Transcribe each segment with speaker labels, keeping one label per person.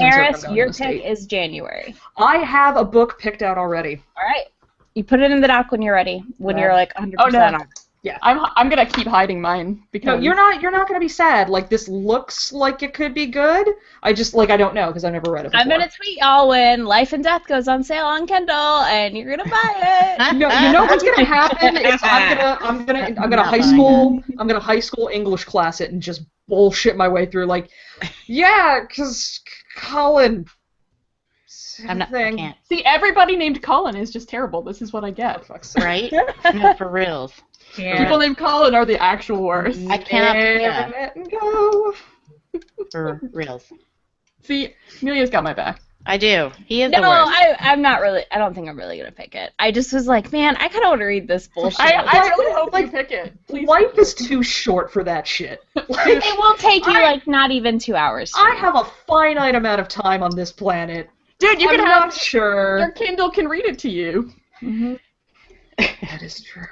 Speaker 1: And Eris,
Speaker 2: I'm
Speaker 1: your pick is January.
Speaker 2: I have a book picked out already.
Speaker 1: All right. You put it in the doc when you're ready. When you're like 100% on.
Speaker 3: Yeah. I'm gonna keep hiding mine because
Speaker 2: no, you're not gonna be sad. Like, this looks like it could be good. I just I don't know because I've never read it before.
Speaker 1: I'm gonna tweet y'all when Life and Death goes on sale on Kindle, and you're gonna buy it.
Speaker 2: You know what's gonna happen is I'm gonna high school English class it and just bullshit my way through because Colin.
Speaker 4: I can't.
Speaker 3: See, everybody named Colin is just terrible. This is what I get.
Speaker 4: Right? No, for reals.
Speaker 1: Yeah.
Speaker 3: People named Colin are the actual worst.
Speaker 4: I cannot
Speaker 2: Go.
Speaker 4: For reals.
Speaker 3: See, Amelia's got my back.
Speaker 4: I do. He is
Speaker 1: No,
Speaker 4: the worst.
Speaker 1: I'm not really. I don't think I'm really gonna pick it. I just was like, man, I kind of want to read this bullshit.
Speaker 3: I really hope you pick it. Please.
Speaker 2: Life is too short for that shit.
Speaker 1: It will take you not even 2 hours.
Speaker 2: I have a finite amount of time on this planet.
Speaker 3: Dude, you
Speaker 2: I'm
Speaker 3: can
Speaker 2: not
Speaker 3: have
Speaker 2: sure.
Speaker 3: your Kindle can read it to you.
Speaker 1: Mm-hmm.
Speaker 2: That is true.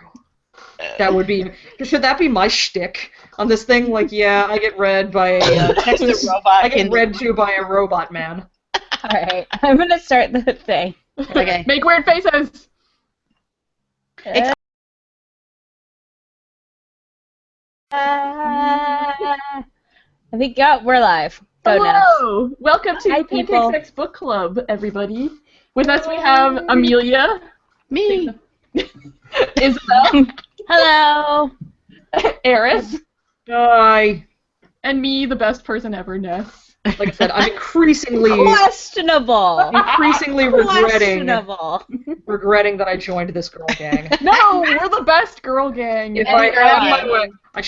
Speaker 2: That would be. Should that be my shtick on this thing? I get read by a Texas robot. I get read to by a robot man.
Speaker 1: All right, I'm gonna start the thing.
Speaker 4: Okay.
Speaker 3: Make weird faces.
Speaker 1: I think we're live. Go
Speaker 3: Hello! Welcome to
Speaker 1: Hi,
Speaker 3: Pancake
Speaker 1: people.
Speaker 3: Sex Book Club, everybody. With us we have Amelia.
Speaker 4: Me.
Speaker 3: Isabel.
Speaker 1: Hello.
Speaker 3: Eris.
Speaker 2: Hi.
Speaker 3: And me, the best person ever, Ness.
Speaker 2: Like I said, I'm increasingly
Speaker 1: Questionable.
Speaker 2: regretting
Speaker 1: Questionable.
Speaker 2: that I joined this girl gang.
Speaker 3: No, we're the best girl gang.
Speaker 2: If I had my way, I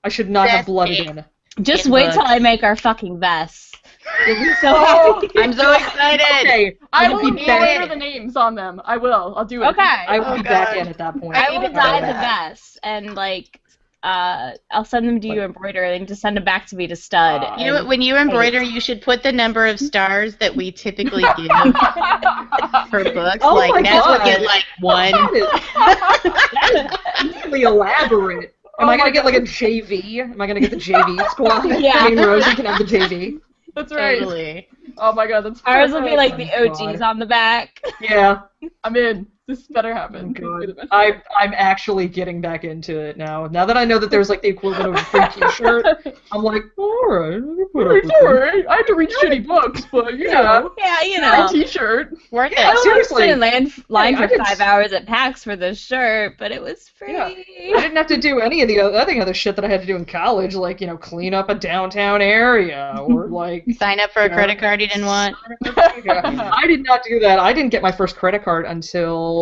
Speaker 2: should not have blooded in.
Speaker 1: Just wait till I make our fucking vests.
Speaker 4: I'm so excited.
Speaker 2: Okay,
Speaker 3: I will
Speaker 2: be back.
Speaker 3: order the names on them. I will. I'll do it.
Speaker 1: Okay.
Speaker 2: I will be back in at that point.
Speaker 1: I will dye the vests and I'll send them to you embroider and just send them back to me to stud.
Speaker 4: You know what? When you embroider, you should put the number of stars that we typically give for books.
Speaker 2: Oh my
Speaker 4: Ness would
Speaker 2: God.
Speaker 4: get 1.
Speaker 2: That is really elaborate. Am I gonna get a JV? Am I gonna get the JV squad?
Speaker 1: Yeah.
Speaker 2: Me and Rosie can have the JV.
Speaker 3: That's right.
Speaker 4: Totally.
Speaker 3: Oh my God, that's
Speaker 1: Ours
Speaker 3: perfect.
Speaker 1: will be like the OGs on the back.
Speaker 2: Yeah.
Speaker 3: I'm in. This better happen.
Speaker 2: Good. I'm actually getting back into it now. Now that I know that there's the equivalent of a free T-shirt, I'm like, alright,
Speaker 3: Alright, I had to read shitty books, but you know.
Speaker 1: Yeah, you know.
Speaker 3: A T-shirt.
Speaker 4: Worth
Speaker 1: I
Speaker 4: it.
Speaker 1: don't
Speaker 2: seriously.
Speaker 1: stood in line
Speaker 2: I
Speaker 1: for
Speaker 2: did
Speaker 1: 5 hours at PAX for this shirt, but it was free.
Speaker 2: Yeah. I didn't have to do any of the other shit that I had to do in college, clean up a downtown area or
Speaker 4: Sign up for a credit card you didn't want.
Speaker 2: I did not do that. I didn't get my first credit card until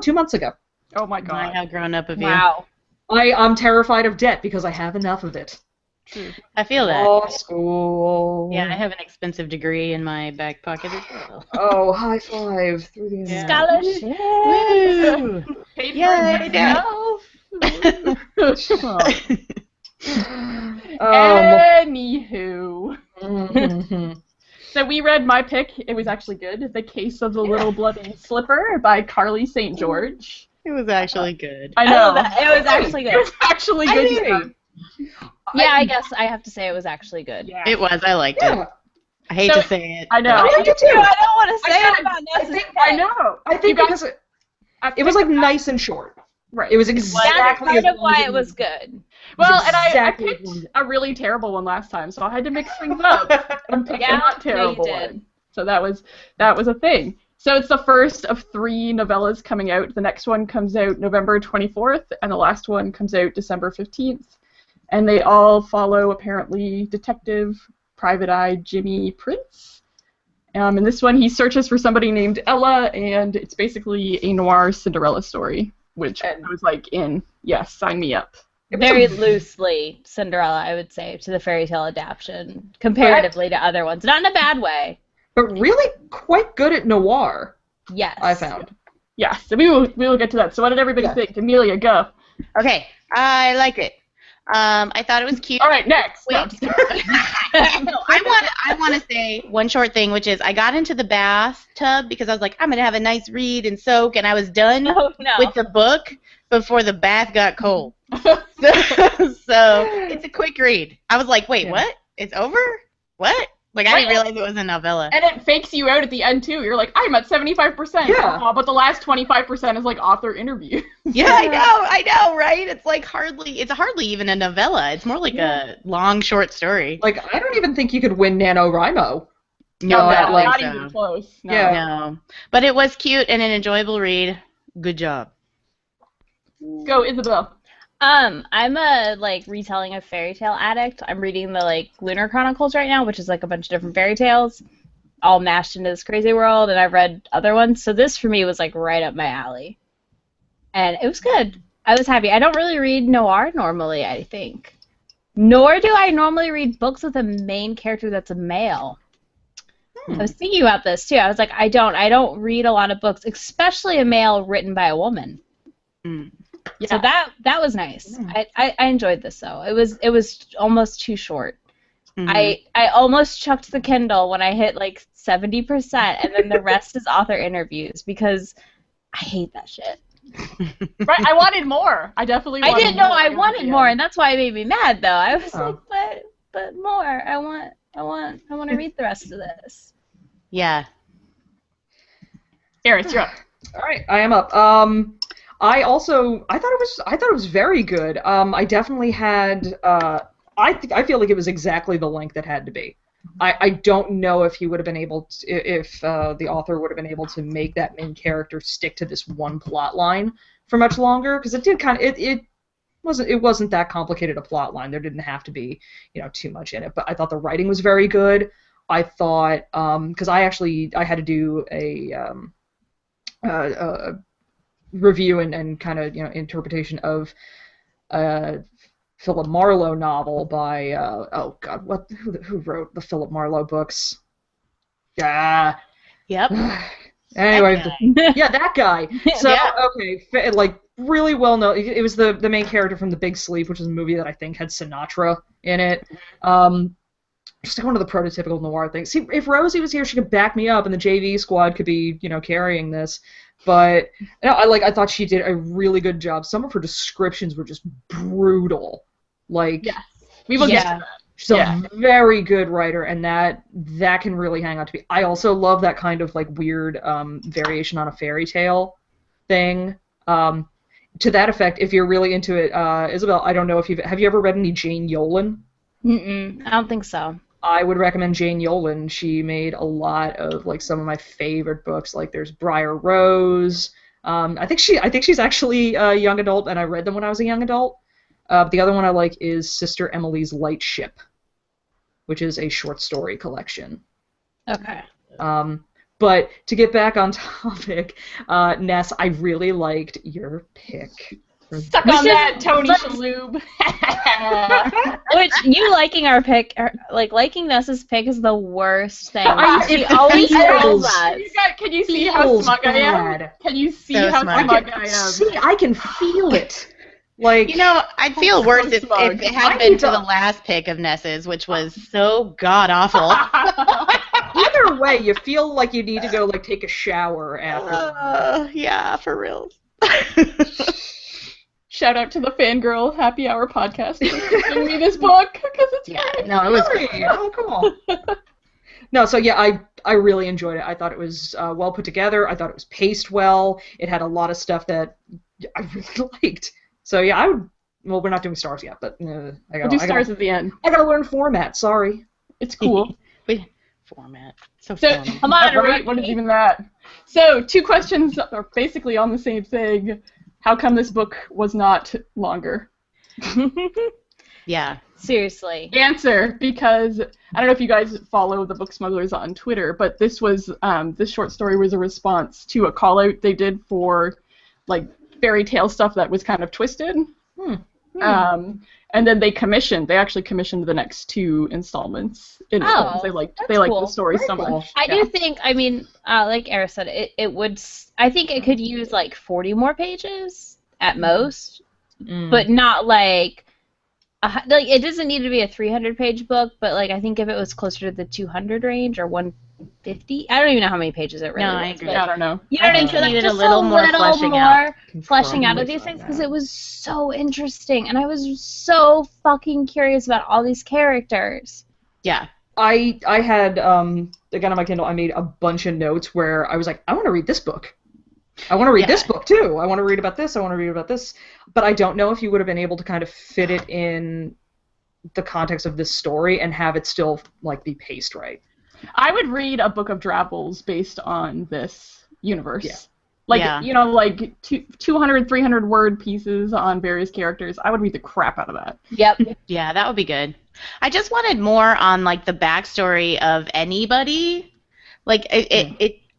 Speaker 2: 2 months ago.
Speaker 3: Oh my God.
Speaker 4: How grown up of you.
Speaker 1: Wow.
Speaker 2: I'm terrified of debt because I have enough of it.
Speaker 3: True.
Speaker 4: I feel that.
Speaker 2: Law school.
Speaker 4: Yeah, I have an expensive degree in my back pocket as well.
Speaker 2: Oh, high five through the internet.
Speaker 1: Scholarship.
Speaker 4: Woo!
Speaker 3: Paid
Speaker 4: Yay,
Speaker 3: for itself. Anywho.
Speaker 2: Mhm.
Speaker 3: So we read my pick. It was actually good. The Case of the Little Bloody Slipper by Carlie St. George.
Speaker 4: It was actually good.
Speaker 3: I know.
Speaker 1: It was actually
Speaker 3: It
Speaker 1: good.
Speaker 3: was actually good.
Speaker 2: Hey.
Speaker 1: Yeah, I guess I have to say it was actually good.
Speaker 3: Yeah.
Speaker 4: It was. I liked
Speaker 2: Yeah.
Speaker 4: it. I hate to say it.
Speaker 3: I know.
Speaker 2: I liked it too.
Speaker 1: I don't want to say
Speaker 3: I
Speaker 1: it about Ness's
Speaker 3: I know.
Speaker 2: I think
Speaker 3: You
Speaker 2: because it was nice and short.
Speaker 3: Right.
Speaker 2: It was
Speaker 1: That's
Speaker 2: exactly
Speaker 1: part
Speaker 2: as
Speaker 1: of
Speaker 2: long
Speaker 1: why
Speaker 2: as
Speaker 1: it was good.
Speaker 3: Well, and I
Speaker 2: exactly
Speaker 3: picked
Speaker 2: as long
Speaker 3: a really terrible one last time, so I had to mix things up and pick
Speaker 1: Yeah,
Speaker 3: a not terrible
Speaker 1: no, you did.
Speaker 3: one. So that was a thing. So it's the first of 3 novellas coming out. The next one comes out November 24th, and the last one comes out December 15th. And they all follow, apparently, Detective Private Eye Jimmy Prince. In this one, he searches for somebody named Ella, and it's basically a noir Cinderella story, which I was like, yes, sign me up.
Speaker 1: Very loosely Cinderella, I would say, to the fairy tale adaptation, comparatively to other ones. Not in a bad way.
Speaker 2: But really quite good at noir,
Speaker 1: Yes.
Speaker 2: I found.
Speaker 3: Yeah, so we will get to that. So what did everybody think? Amelia, go.
Speaker 4: Okay, I liked it. I thought it was cute.
Speaker 3: All right, next.
Speaker 4: Wait.
Speaker 3: No, I'm just kidding.
Speaker 4: No, I want to say one short thing, which is I got into the bathtub because I was like, I'm going to have a nice read and soak, and I was done
Speaker 1: Oh, no.
Speaker 4: with the book before the bath got cold. So it's a quick read. I was like, wait, what? It's over? What? Like, I didn't realize it was a novella.
Speaker 3: And it fakes you out at the end, too. You're like, I'm at 75%.
Speaker 2: Yeah.
Speaker 3: But the last 25% is, like, author interview.
Speaker 4: Yeah, I know, right? It's like it's hardly even a novella. It's more like a long, short story.
Speaker 2: Like, I don't even think you could win NaNoWriMo.
Speaker 3: Not even close. No.
Speaker 2: Yeah.
Speaker 4: No. But it was cute and an enjoyable read. Good job.
Speaker 3: Go, Isabel.
Speaker 1: I'm a retelling of fairy tale addict. I'm reading the Lunar Chronicles right now, which is a bunch of different fairy tales, all mashed into this crazy world. And I've read other ones, so this for me was right up my alley, and it was good. I was happy. I don't really read noir normally, I think, nor do I normally read books with a main character that's a male. I was thinking about this too. I was like, I don't read a lot of books, especially a male written by a woman.
Speaker 3: Yeah.
Speaker 1: So that was nice. I enjoyed this though. It was almost too short. I almost chucked the Kindle when I hit 70%, and then the rest is author interviews because I hate that shit.
Speaker 3: Right, I wanted more. I definitely wanted more.
Speaker 1: I didn't know I wanted more, and that's why it made me mad though. I was but more. I want to read the rest of this.
Speaker 4: Yeah.
Speaker 3: Eris, you're up.
Speaker 2: All right, I am up. I thought it was very good. I definitely had. I feel like it was exactly the length it had to be. I don't know if he would have been able to, if the author would have been able to make that main character stick to this one plot line for much longer, because it did kind of it wasn't that complicated a plot line. There didn't have to be too much in it, but I thought the writing was very good. I thought because I had to do a review and kind of interpretation of Philip Marlowe novel by oh god, who wrote the Philip Marlowe books? Yeah.
Speaker 4: Yep.
Speaker 2: Anyway,
Speaker 4: that guy.
Speaker 2: that guy. So
Speaker 4: Yeah.
Speaker 2: okay, really well known. It was the main character from The Big Sleep, which is a movie that I think had Sinatra in it. Just one of the prototypical noir things. See, if Rosie was here, she could back me up, and the JV squad could be carrying this. But I thought she did a really good job. Some of her descriptions were just brutal.
Speaker 3: Yes, we will get to that.
Speaker 2: She's a very good writer, and that can really hang on to me. I also love that kind of weird variation on a fairy tale thing. To that effect, if you're really into it, Isabel, I don't know if have you ever read any Jane Yolen?
Speaker 1: I don't think so.
Speaker 2: I would recommend Jane Yolen. She made a lot of some of my favorite books. There's Briar Rose. I think she's actually a young adult, and I read them when I was a young adult. The other one I like is Sister Emily's Light Ship, which is a short story collection.
Speaker 1: Okay.
Speaker 2: But to get back on topic, Ness, I really liked your pick.
Speaker 3: Stuck on that, Tony Shalhoub.
Speaker 1: Which you liking our pick, liking Nessa's pick is the worst thing. She
Speaker 2: it
Speaker 1: always
Speaker 2: feels-
Speaker 1: tells us.
Speaker 3: Can you see how smug I am?
Speaker 2: bad.
Speaker 3: Can you see
Speaker 4: So
Speaker 3: how
Speaker 4: smug.
Speaker 3: smug I am?
Speaker 2: See, I can feel it.
Speaker 4: I'd feel worse if
Speaker 3: smug.
Speaker 4: it had been to the last pick of Ness's, which was so god-awful.
Speaker 2: Either way, you feel like you need to go take a shower after.
Speaker 4: Yeah, for real.
Speaker 3: Shout out to the Fangirl Happy Hour podcast for giving me this book, because it's great.
Speaker 4: No, it was
Speaker 2: Really? Oh, come on. No, so yeah, I really enjoyed it. I thought it was well put together. I thought it was paced well. It had a lot of stuff that I really liked. So yeah, well, we're not doing stars yet, but
Speaker 3: We'll do stars at the end.
Speaker 2: I gotta learn format. Sorry.
Speaker 3: It's cool.
Speaker 4: Format. So
Speaker 3: So,
Speaker 1: Come on,
Speaker 3: right? What is even that? So, 2 questions are basically on the same thing. How come this book was not longer?
Speaker 4: Yeah.
Speaker 1: Seriously.
Speaker 3: Answer, because I don't know if you guys follow the Book Smugglers on Twitter, but this short story was a response to a call out they did for fairy tale stuff that was kind of twisted. And then they actually commissioned the next 2 installments in it. They liked
Speaker 1: cool.
Speaker 3: the story
Speaker 2: Very
Speaker 3: so
Speaker 2: cool.
Speaker 3: much.
Speaker 1: I do think, like Eris said, it would, I think it could use 40 more pages at most, but not it doesn't need to be a 300-page book, but I think if it was closer to the 200 range or 150, I don't even know how many pages it really was.
Speaker 4: I agree.
Speaker 3: I don't know.
Speaker 1: You know what I mean?
Speaker 4: think it needed
Speaker 1: Just
Speaker 4: a little more fleshing out
Speaker 1: of these things, because it was so interesting, and I was so fucking curious about all these characters.
Speaker 4: Yeah.
Speaker 2: I had again on my Kindle, I made a bunch of notes where I was like, I want to read this book. I want to read this book too. I want to read about this. I want to read about this. But I don't know if you would have been able to kind of fit it in the context of this story and have it still like be paced right.
Speaker 3: I would read a book of Drabbles based on this universe.
Speaker 2: Yeah.
Speaker 3: Like, you know, like 200, 300 word pieces on various characters. I would read the crap out of that.
Speaker 1: Yep.
Speaker 4: Yeah, that would be good. I just wanted more on like the backstory of anybody. Like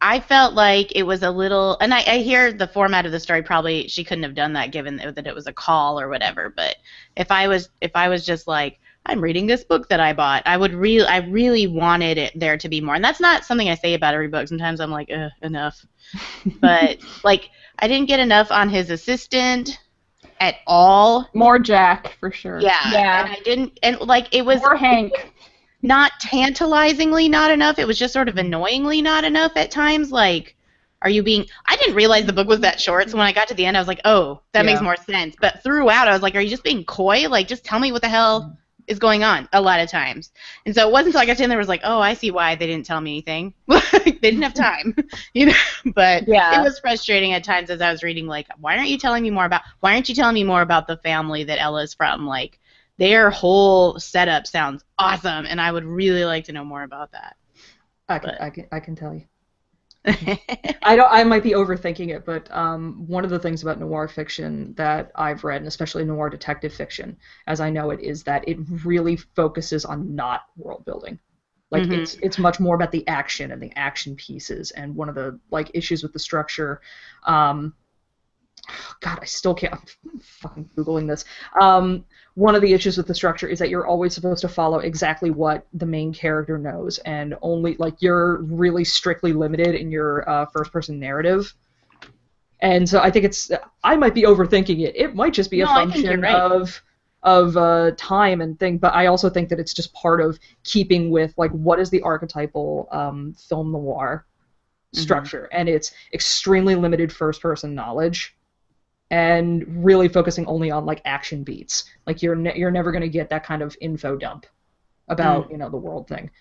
Speaker 4: I felt like it was a little, and I hear the format of the story probably she couldn't have done that given that it was a call or whatever. But if I was just like, I'm reading this book that I bought, I really wanted it there to be more. And that's not something I say about every book. Sometimes I'm like, enough. But like I didn't get enough on his assistant at all.
Speaker 3: More Jack for sure.
Speaker 4: Yeah. And I didn't, and like it was
Speaker 3: more Hank.
Speaker 4: Not tantalizingly not enough. It was just sort of annoyingly not enough at times. Like, I didn't realize the book was that short, so when I got to the end, I was like, oh, that makes more sense. But throughout, I was like, are you just being coy? Like, just tell me what the hell is going on a lot of times. And so it wasn't until I got to the end there was like, oh, I see why they didn't tell me anything. They didn't have time, you know. But it was frustrating at times as I was reading, like, why aren't you telling me more about the family that Ella's from? Like, their whole setup sounds awesome, and I would really like to know more about that.
Speaker 2: I can tell you. I might be overthinking it, but one of the things about noir fiction that I've read, and especially noir detective fiction, as I know it, is that it really focuses on not world building. Like it's much more about the action and the action pieces. And one of the like issues with the structure, God, I still can't. I'm fucking googling this. One of the issues with the structure is that you're always supposed to follow exactly what the main character knows, and only like you're really strictly limited in your first-person narrative. And so I think I might be overthinking it. It might just be a function of time and thing, but I also think that it's just part of keeping with like what is the archetypal film noir structure, and it's extremely limited first-person knowledge. And really focusing only on like action beats. Like you're never going to get that kind of info dump about the world thing.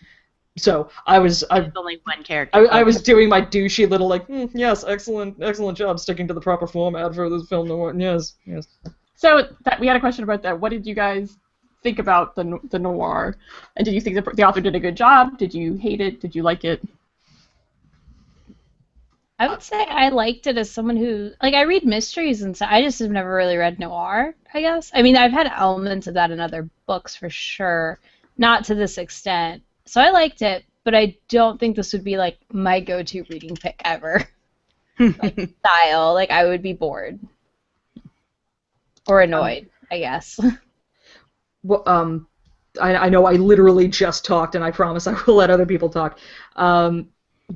Speaker 2: So there's
Speaker 4: only one character.
Speaker 2: I was doing my douchey little like yes, excellent job sticking to the proper format for this film noir. Yes.
Speaker 3: So we had a question about that. What did you guys think about the noir? And did you think the author did a good job? Did you hate it? Did you like it?
Speaker 1: I would say I liked it as someone who, like, I read mysteries and so I just have never really read noir, I guess. I mean, I've had elements of that in other books for sure, not to this extent. So I liked it, but I don't think this would be, like, my go-to reading pick ever. Like, style. Like, I would be bored. Or annoyed, I guess.
Speaker 2: Well, I know I literally just talked, and I promise I will let other people talk.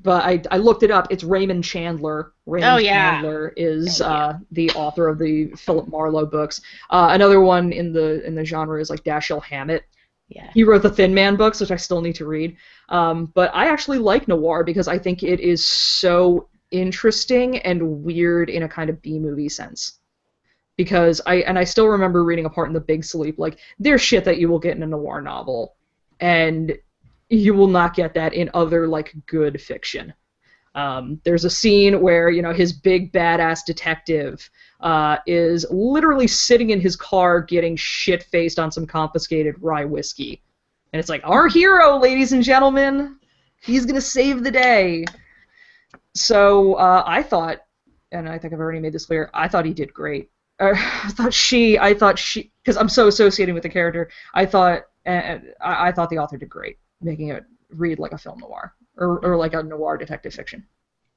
Speaker 2: But I looked it up. It's Raymond Chandler. Chandler is the author of the Philip Marlowe books. Another one in the genre is like Dashiell Hammett.
Speaker 4: Yeah.
Speaker 2: He wrote the Thin Man books, which I still need to read. But I actually like noir because I think it is so interesting and weird in a kind of B-movie sense. Because I still remember reading a part in The Big Sleep. Like, there's shit that you will get in a noir novel. And you will not get that in other, like, good fiction. There's a scene where, his big badass detective is literally sitting in his car getting shit-faced on some confiscated rye whiskey. And it's like, our hero, ladies and gentlemen! He's gonna save the day! So, I thought, and I think I've already made this clear, I thought he did great. I thought she, because I'm so associated with the character, I thought the author did great, making it read like a film noir, or like a noir detective fiction.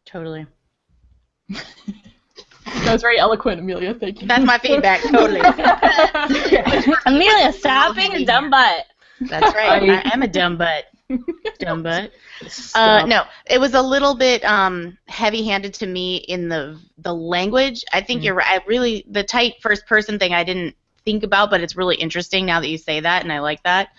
Speaker 4: Totally.
Speaker 3: That was very eloquent, Amelia. Thank you.
Speaker 4: That's my feedback, totally.
Speaker 1: Amelia, stop being a dumb butt.
Speaker 4: That's right. I am a dumb butt. Dumb butt. No, it was a little bit heavy-handed to me in the language. I think you're right. The tight first-person thing I didn't think about, but it's really interesting now that you say that, and I like that.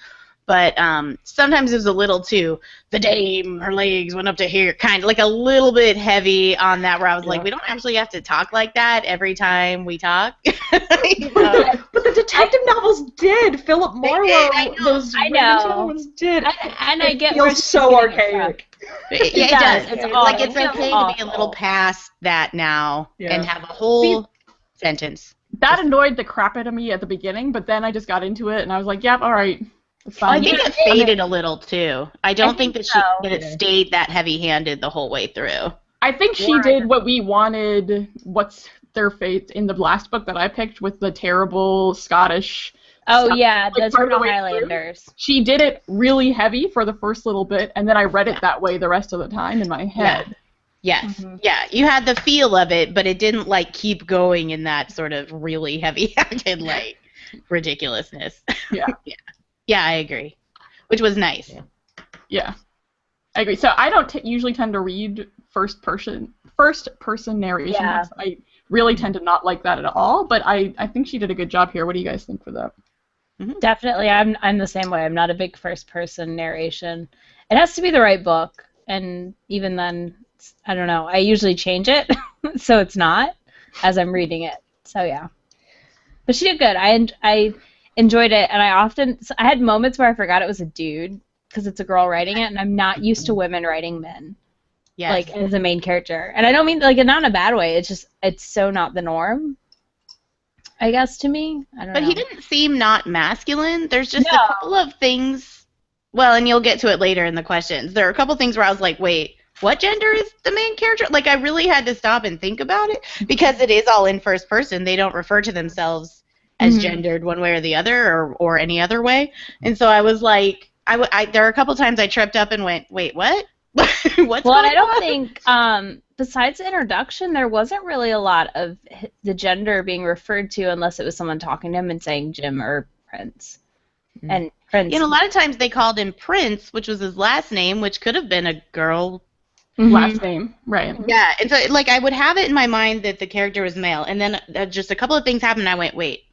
Speaker 4: but sometimes it was a little too, the dame, her legs went up to here, kind of like a little bit heavy on that, where I was like, we don't actually have to talk like that every time we talk. You know?
Speaker 2: But the detective novels did. Philip Marlowe, those
Speaker 1: I
Speaker 2: Raven
Speaker 1: know.
Speaker 2: Taylor ones did.
Speaker 1: And I get
Speaker 2: It feels so
Speaker 1: where she's getting it
Speaker 2: archaic.
Speaker 4: It
Speaker 1: does.
Speaker 4: does.
Speaker 1: It's
Speaker 4: Like,
Speaker 1: awful.
Speaker 4: it's okay to be a little past that now and have a
Speaker 3: See,
Speaker 4: whole sentence.
Speaker 3: That annoyed the crap out of me at the beginning, but then I just got into it and I was like, yep, all right. It's fine.
Speaker 4: I think it faded a little too. I don't think that
Speaker 1: so.
Speaker 4: that it stayed that heavy-handed the whole way through.
Speaker 3: I think she did what we wanted. What's their fate in the last book that I picked with the terrible Scottish.
Speaker 1: Oh
Speaker 3: stuff,
Speaker 1: yeah,
Speaker 3: like,
Speaker 1: the
Speaker 3: part of the
Speaker 1: Turtle
Speaker 3: way
Speaker 1: Highlanders.
Speaker 3: through. She did it really heavy for the first little bit, and then I read it that way the rest of the time in my head.
Speaker 4: Yes. Yeah, you had the feel of it, but it didn't like keep going in that sort of really heavy-handed like ridiculousness.
Speaker 3: Yeah.
Speaker 4: Yeah, I agree. Which was nice.
Speaker 3: Yeah, I agree. So I don't usually tend to read first person narration.
Speaker 1: Yeah.
Speaker 3: I really tend to not like that at all. But I think she did a good job here. What do you guys think for that?
Speaker 1: Definitely, I'm the same way. I'm not a big first person narration. It has to be the right book, and even then, I don't know. I usually change it, so it's not as I'm reading it. So yeah, but she did good. I enjoyed it, and I had moments where I forgot it was a dude because it's a girl writing it, and I'm not used to women writing men.
Speaker 4: Yes.
Speaker 1: Like as a main character, and I don't mean like not in a bad way. It's so not the norm, I guess, to me. I don't know.
Speaker 4: But he didn't seem not masculine. There's just a couple of things. Well, and you'll get to it later in the questions. There are a couple things where I was like, wait, what gender is the main character? Like, I really had to stop and think about it because it is all in first person. They don't refer to themselves as gendered one way or the other or any other way. And so I was like, there are a couple times I tripped up and went, wait, what? What's
Speaker 1: well,
Speaker 4: going
Speaker 1: and I don't
Speaker 4: on?
Speaker 1: think, besides the introduction, there wasn't really a lot of the gender being referred to unless it was someone talking to him and saying Jim or Prince. And Prince.
Speaker 4: You know, a lot of times they called him Prince, which was his last name, which could have been a girl.
Speaker 3: Last name, right?
Speaker 4: Yeah, and so like I would have it in my mind that the character was male, and then just a couple of things happened. And I went, wait,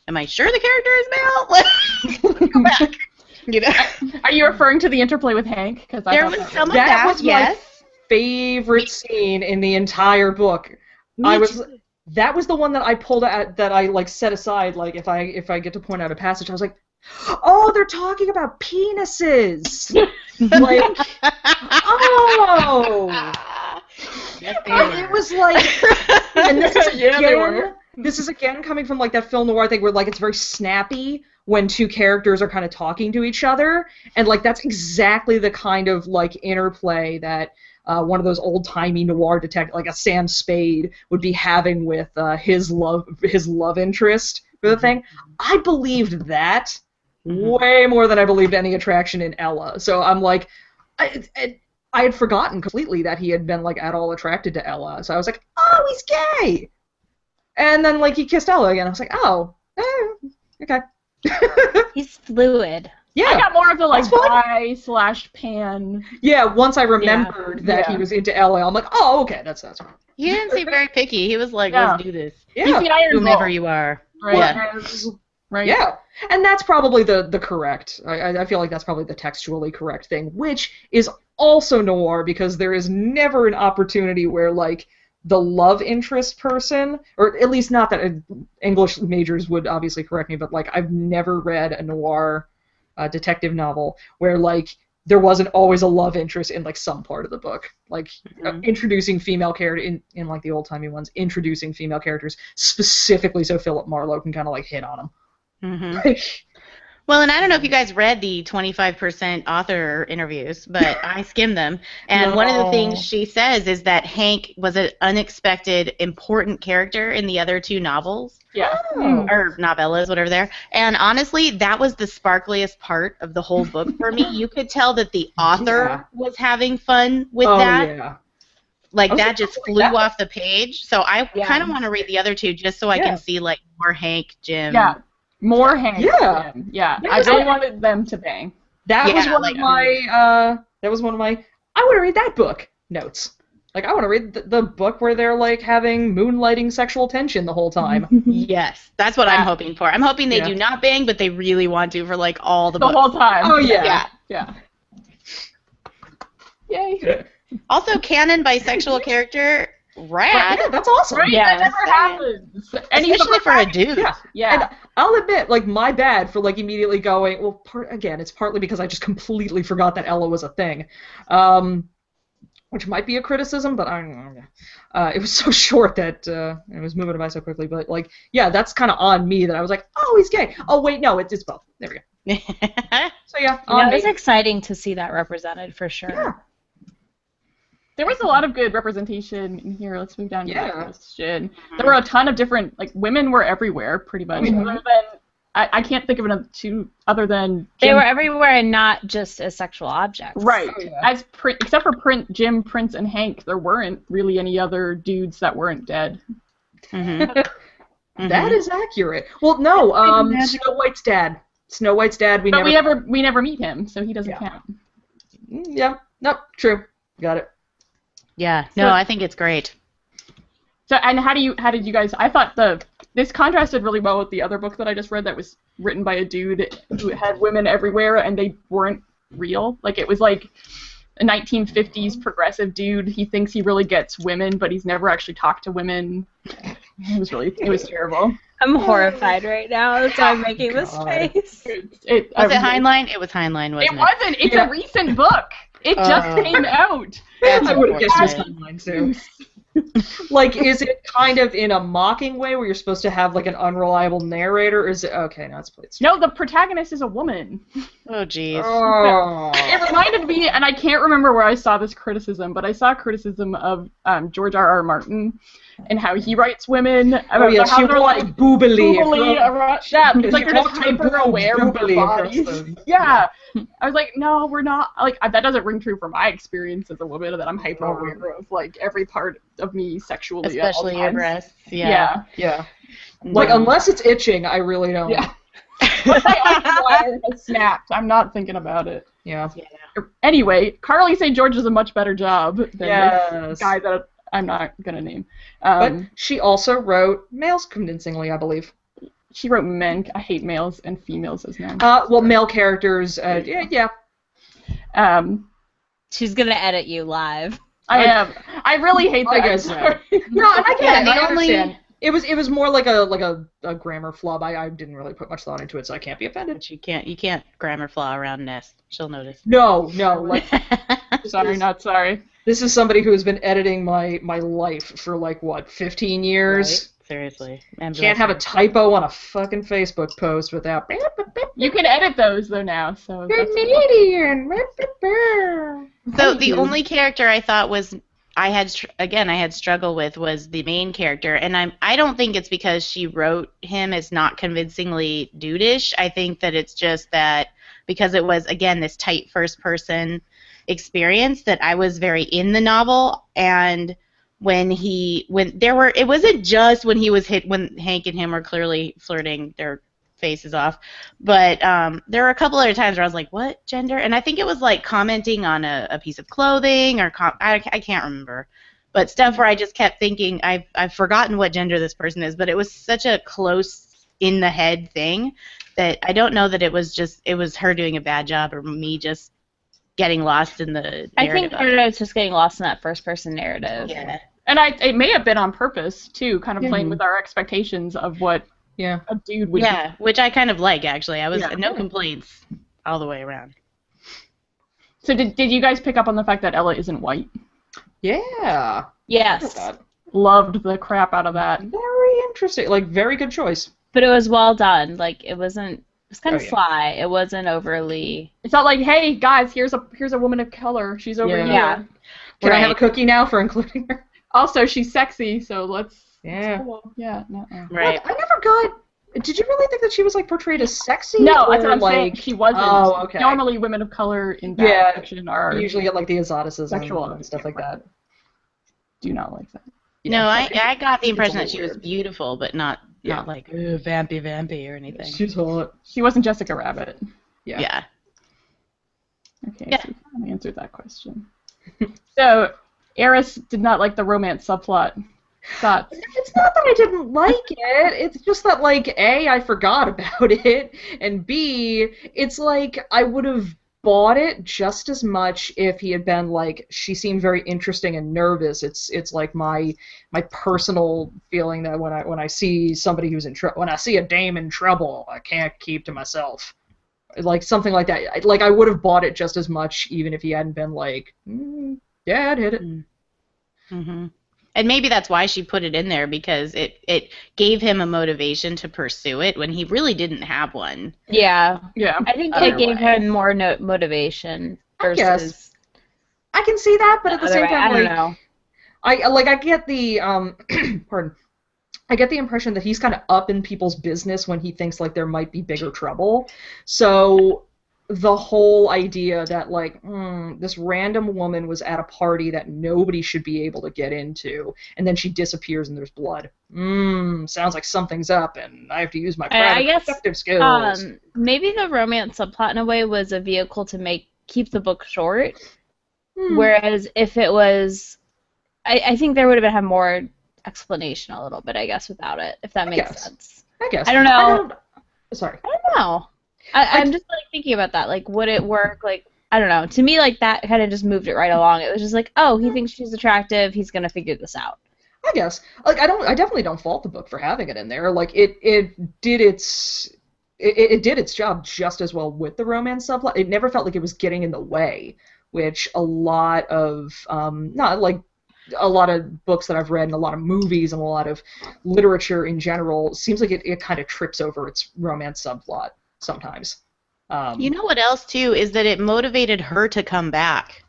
Speaker 4: am I sure the character is male? Let me go back. You know?
Speaker 3: Are you referring to the interplay with Hank? Because
Speaker 4: There was some of that.
Speaker 2: was
Speaker 4: Yes.
Speaker 2: my favorite scene in the entire book. That was the one that I pulled out, that I like set aside. Like if I get to point out a passage, I was like, oh, they're talking about penises. Like, oh.
Speaker 4: Yes, they
Speaker 2: And
Speaker 4: were.
Speaker 2: it was like, and this is
Speaker 3: Yeah, they
Speaker 2: again,
Speaker 3: were.
Speaker 2: this is again coming from like that film noir thing where like it's very snappy when two characters are kind of talking to each other, and like that's exactly the kind of like interplay that one of those old-timey noir detective, like a Sam Spade, would be having with his love interest for the thing. I believed that way more than I believed any attraction in Ella. So I'm like, I had forgotten completely that he had been like at all attracted to Ella. So I was like, oh, he's gay. And then like he kissed Ella again. I was like, oh, okay.
Speaker 1: He's fluid.
Speaker 2: Yeah.
Speaker 3: I got more of the like
Speaker 2: That's fine.
Speaker 3: bi/pan.
Speaker 2: Yeah, once I remembered that he was into Ella, I'm like, oh, okay, that's fine.
Speaker 4: He didn't seem very picky. He was like,
Speaker 3: Yeah.
Speaker 4: let's do this.
Speaker 3: He's
Speaker 2: Yeah.
Speaker 3: the Iron
Speaker 4: Whomever
Speaker 3: Bull,
Speaker 4: you are.
Speaker 3: right?
Speaker 4: Yeah.
Speaker 3: Right.
Speaker 2: Yeah, and that's probably the correct. I feel like that's probably the textually correct thing, which is also noir because there is never an opportunity where like the love interest person, or at least not that English majors would obviously correct me, but like I've never read a noir detective novel where like there wasn't always a love interest in like some part of the book, like introducing female character in like the old timey ones, introducing female characters specifically so Philip Marlowe can kind of like hit on them.
Speaker 4: Well, and I don't know if you guys read the 25% author interviews, but I skimmed them. And one of the things she says is that Hank was an unexpected, important character in the other two novels.
Speaker 3: Yeah.
Speaker 4: Or novellas, whatever they're. And honestly, that was the sparkliest part of the whole book for me. You could tell that the author was having fun with that.
Speaker 2: Yeah.
Speaker 4: Like,
Speaker 2: I was
Speaker 4: that
Speaker 2: like,
Speaker 4: just
Speaker 2: oh,
Speaker 4: flew
Speaker 2: that-
Speaker 4: off the page. So I kind of want to read the other two just so I can see, like, more Hank, Jim.
Speaker 3: Yeah. More Hank.
Speaker 2: Yeah.
Speaker 3: Yeah. I really wanted them to bang.
Speaker 2: That was
Speaker 4: Yeah,
Speaker 2: one
Speaker 4: like,
Speaker 2: of my I want to read that book notes. Like, I want to read the book where they're, like, having moonlighting sexual tension the whole time.
Speaker 4: Yes, that's what I'm hoping for. I'm hoping they
Speaker 2: Yeah.
Speaker 4: do not bang, but they really want to for, like, all the
Speaker 3: The
Speaker 4: books.
Speaker 3: whole time.
Speaker 2: Oh, yeah.
Speaker 3: Yeah. Yay.
Speaker 4: Also, canon bisexual character, rad.
Speaker 2: Yeah, that's awesome.
Speaker 3: Right?
Speaker 1: Yeah.
Speaker 3: That never happens. And he's
Speaker 4: Especially for a dude.
Speaker 2: Yeah.
Speaker 3: Yeah.
Speaker 2: And I'll admit, like, my bad for, like, immediately going, well, again, it's partly because I just completely forgot that Ella was a thing. Which might be a criticism, but I don't know. It was so short that it was moving by so quickly. But, like, yeah, that's kind of on me that I was like, oh, he's gay. Oh, wait, no, it's both. There we go. So, yeah,
Speaker 1: It was exciting to see that represented for sure.
Speaker 2: Yeah.
Speaker 3: There was a lot of good representation in here. Let's move down to that
Speaker 2: Yeah.
Speaker 3: question. There were a ton of different, like, women were everywhere, pretty much. Other than, I can't think of another two other than
Speaker 1: They
Speaker 3: Jim.
Speaker 1: were everywhere and not just as sexual objects.
Speaker 3: Right.
Speaker 2: Oh, yeah.
Speaker 3: Except for Jim, Prince, and Hank, there weren't really any other dudes that weren't dead.
Speaker 2: That is accurate. Well, no, Snow White's dad. Snow White's dad,
Speaker 3: But we never meet him, so he doesn't count.
Speaker 2: Yeah, nope, true. Got it.
Speaker 4: Yeah, no, I think it's great.
Speaker 3: So, and how did you guys? I thought this contrasted really well with the other book that I just read that was written by a dude who had women everywhere and they weren't real. Like, it was like a 1950s progressive dude. He thinks he really gets women, but he's never actually talked to women. It was terrible.
Speaker 1: I'm horrified right now. That's why I'm making this face.
Speaker 4: Was it Heinlein? It was Heinlein, wasn't it?
Speaker 3: It wasn't. It's a recent book. It just came out.
Speaker 2: I would have guessed it was timeline too. Like, is it kind of in a mocking way where you're supposed to have like an unreliable narrator? Or is it okay? No, it's played.
Speaker 3: No, the protagonist is a woman.
Speaker 4: Oh, jeez.
Speaker 2: Oh.
Speaker 3: It reminded me, and I can't remember where I saw this criticism, but I saw criticism of George R.R. Martin and how he writes women.
Speaker 2: Oh yeah, she was like boobily.
Speaker 3: Yeah, it's like
Speaker 2: She
Speaker 3: they're just
Speaker 2: walked her
Speaker 3: hyper aware of their
Speaker 2: boobily across
Speaker 3: bodies.
Speaker 2: the-
Speaker 3: Yeah. I was like, no, we're not. Like, that doesn't ring true for my experience as a woman, that I'm hyper aware of like every part of me sexually.
Speaker 4: Especially your
Speaker 3: at all times.
Speaker 4: breasts. Yeah.
Speaker 2: Yeah. Like, unless it's itching, I really don't.
Speaker 3: Yeah. Once my wire has snapped, I'm not thinking about it.
Speaker 2: Yeah.
Speaker 3: Anyway, Carlie said George does a much better job than
Speaker 2: Yes.
Speaker 3: this guy that I'm not gonna name.
Speaker 2: But she also wrote males convincingly, I believe.
Speaker 3: She wrote men. I hate males and females as nouns.
Speaker 2: Well, male characters. Yeah.
Speaker 1: She's gonna edit you live.
Speaker 3: I am. I really hate that.
Speaker 2: Like I said. No, and I get
Speaker 4: Yeah,
Speaker 2: it.
Speaker 4: the
Speaker 2: I
Speaker 4: only-
Speaker 2: understand. It was more like a grammar flub. I didn't really put much thought into it, so I can't be offended.
Speaker 4: But you can't grammar flaw around Ness. She'll notice.
Speaker 2: No. Like,
Speaker 3: Sorry, not sorry.
Speaker 2: this is somebody who has been editing my life for like what, 15 years.
Speaker 4: Right? Seriously. And
Speaker 2: Can't have a typo on a fucking Facebook post without.
Speaker 3: You can edit those though now, so that's
Speaker 4: So the only character I thought was I had struggle with was the main character, and I don't think it's because she wrote him as not convincingly dudish. I think that it's just that because it was again this tight first person experience that I was very in the novel, and it wasn't just when he was when Hank and him were clearly flirting their faces off, but there were a couple other times where I was like, what gender? And I think it was like commenting on a piece of clothing or I can't remember, but stuff where I just kept thinking I've forgotten what gender this person is, but it was such a close in the head thing that I don't know that it was her doing a bad job or me just getting lost in the narrative.
Speaker 1: I think part of it was just getting lost in that first person narrative.
Speaker 4: Yeah.
Speaker 3: And it may have been on purpose too, kind of playing with our expectations of what a dude would.
Speaker 4: Yeah, which I kind of like actually. I was
Speaker 3: Yeah.
Speaker 4: no complaints all the way around.
Speaker 3: So did you guys pick up on the fact that Ella isn't white?
Speaker 2: Yeah.
Speaker 1: Yes.
Speaker 3: Loved the crap out of that.
Speaker 2: Very interesting. Like, very good choice.
Speaker 1: But it was well done. Like, it was kind of
Speaker 2: Oh, yeah.
Speaker 1: sly. It wasn't overly.
Speaker 3: It's not like, hey guys, here's a woman of color. She's over
Speaker 2: Yeah.
Speaker 3: here.
Speaker 1: Yeah.
Speaker 2: Can I have a
Speaker 4: Right.
Speaker 2: cookie now for including her?
Speaker 3: Also, she's sexy, so let's.
Speaker 2: Yeah.
Speaker 3: Yeah.
Speaker 4: Right.
Speaker 2: Like, I never got. Did you really think that she was like portrayed as sexy?
Speaker 3: No,
Speaker 2: or,
Speaker 3: that's what I'm
Speaker 2: like,
Speaker 3: saying. She wasn't.
Speaker 2: Oh, okay.
Speaker 3: Normally, women of color in that
Speaker 2: Yeah.
Speaker 3: section are
Speaker 2: You usually get like the exoticism
Speaker 3: Sexual
Speaker 2: and stuff like that.
Speaker 3: do not like that.
Speaker 4: No, I got the
Speaker 2: It's
Speaker 4: impression
Speaker 2: a
Speaker 4: that she was
Speaker 2: little weird.
Speaker 4: beautiful, but not
Speaker 2: Yeah.
Speaker 4: like vampy or anything.
Speaker 2: She's hot.
Speaker 3: She wasn't Jessica Rabbit.
Speaker 2: Yeah.
Speaker 3: Okay,
Speaker 4: Yeah.
Speaker 3: so we finally answered that question. So, Eris did not like the romance subplot. Thoughts?
Speaker 2: It's not that I didn't like it. It's just that, like, A, I forgot about it, and B, it's like I would have bought it just as much if he had been like, she seemed very interesting and nervous. It's like my personal feeling that when I see somebody who's in trouble, when I see a dame in trouble, I can't keep to myself. Like something like that. Like I would have bought it just as much even if he hadn't been like, Dad hit it.
Speaker 4: Mm-hmm. And maybe that's why she put it in there, because it gave him a motivation to pursue it when he really didn't have one.
Speaker 1: Yeah.
Speaker 3: Yeah.
Speaker 1: I think it gave him more motivation versus.
Speaker 2: I can see that, but at the same time,
Speaker 1: I don't know.
Speaker 2: I get the pardon. I get the impression that he's kind of up in people's business when he thinks like there might be bigger trouble. So the whole idea that like this random woman was at a party that nobody should be able to get into, and then she disappears and there's blood. Sounds like something's up, and I have to use my detective skills.
Speaker 1: Maybe the romance subplot in a way was a vehicle to keep the book short. Whereas if it was, I think there would have had more explanation a little bit, I guess, without it, if that makes sense.
Speaker 2: I guess.
Speaker 1: I don't know.
Speaker 2: Sorry.
Speaker 1: I don't know. I'm just like thinking about that. Like, would it work? Like, I don't know. To me, like that kind of just moved it right along. It was just like, oh, he thinks she's attractive. He's gonna figure this out.
Speaker 2: I guess. Like, I definitely don't fault the book for having it in there. Like, it did its job just as well with the romance subplot. It never felt like it was getting in the way, which a lot of not like a lot of books that I've read and a lot of movies and a lot of literature in general seems like it kind of trips over its romance subplot sometimes.
Speaker 4: You know what else too is that it motivated her to come back.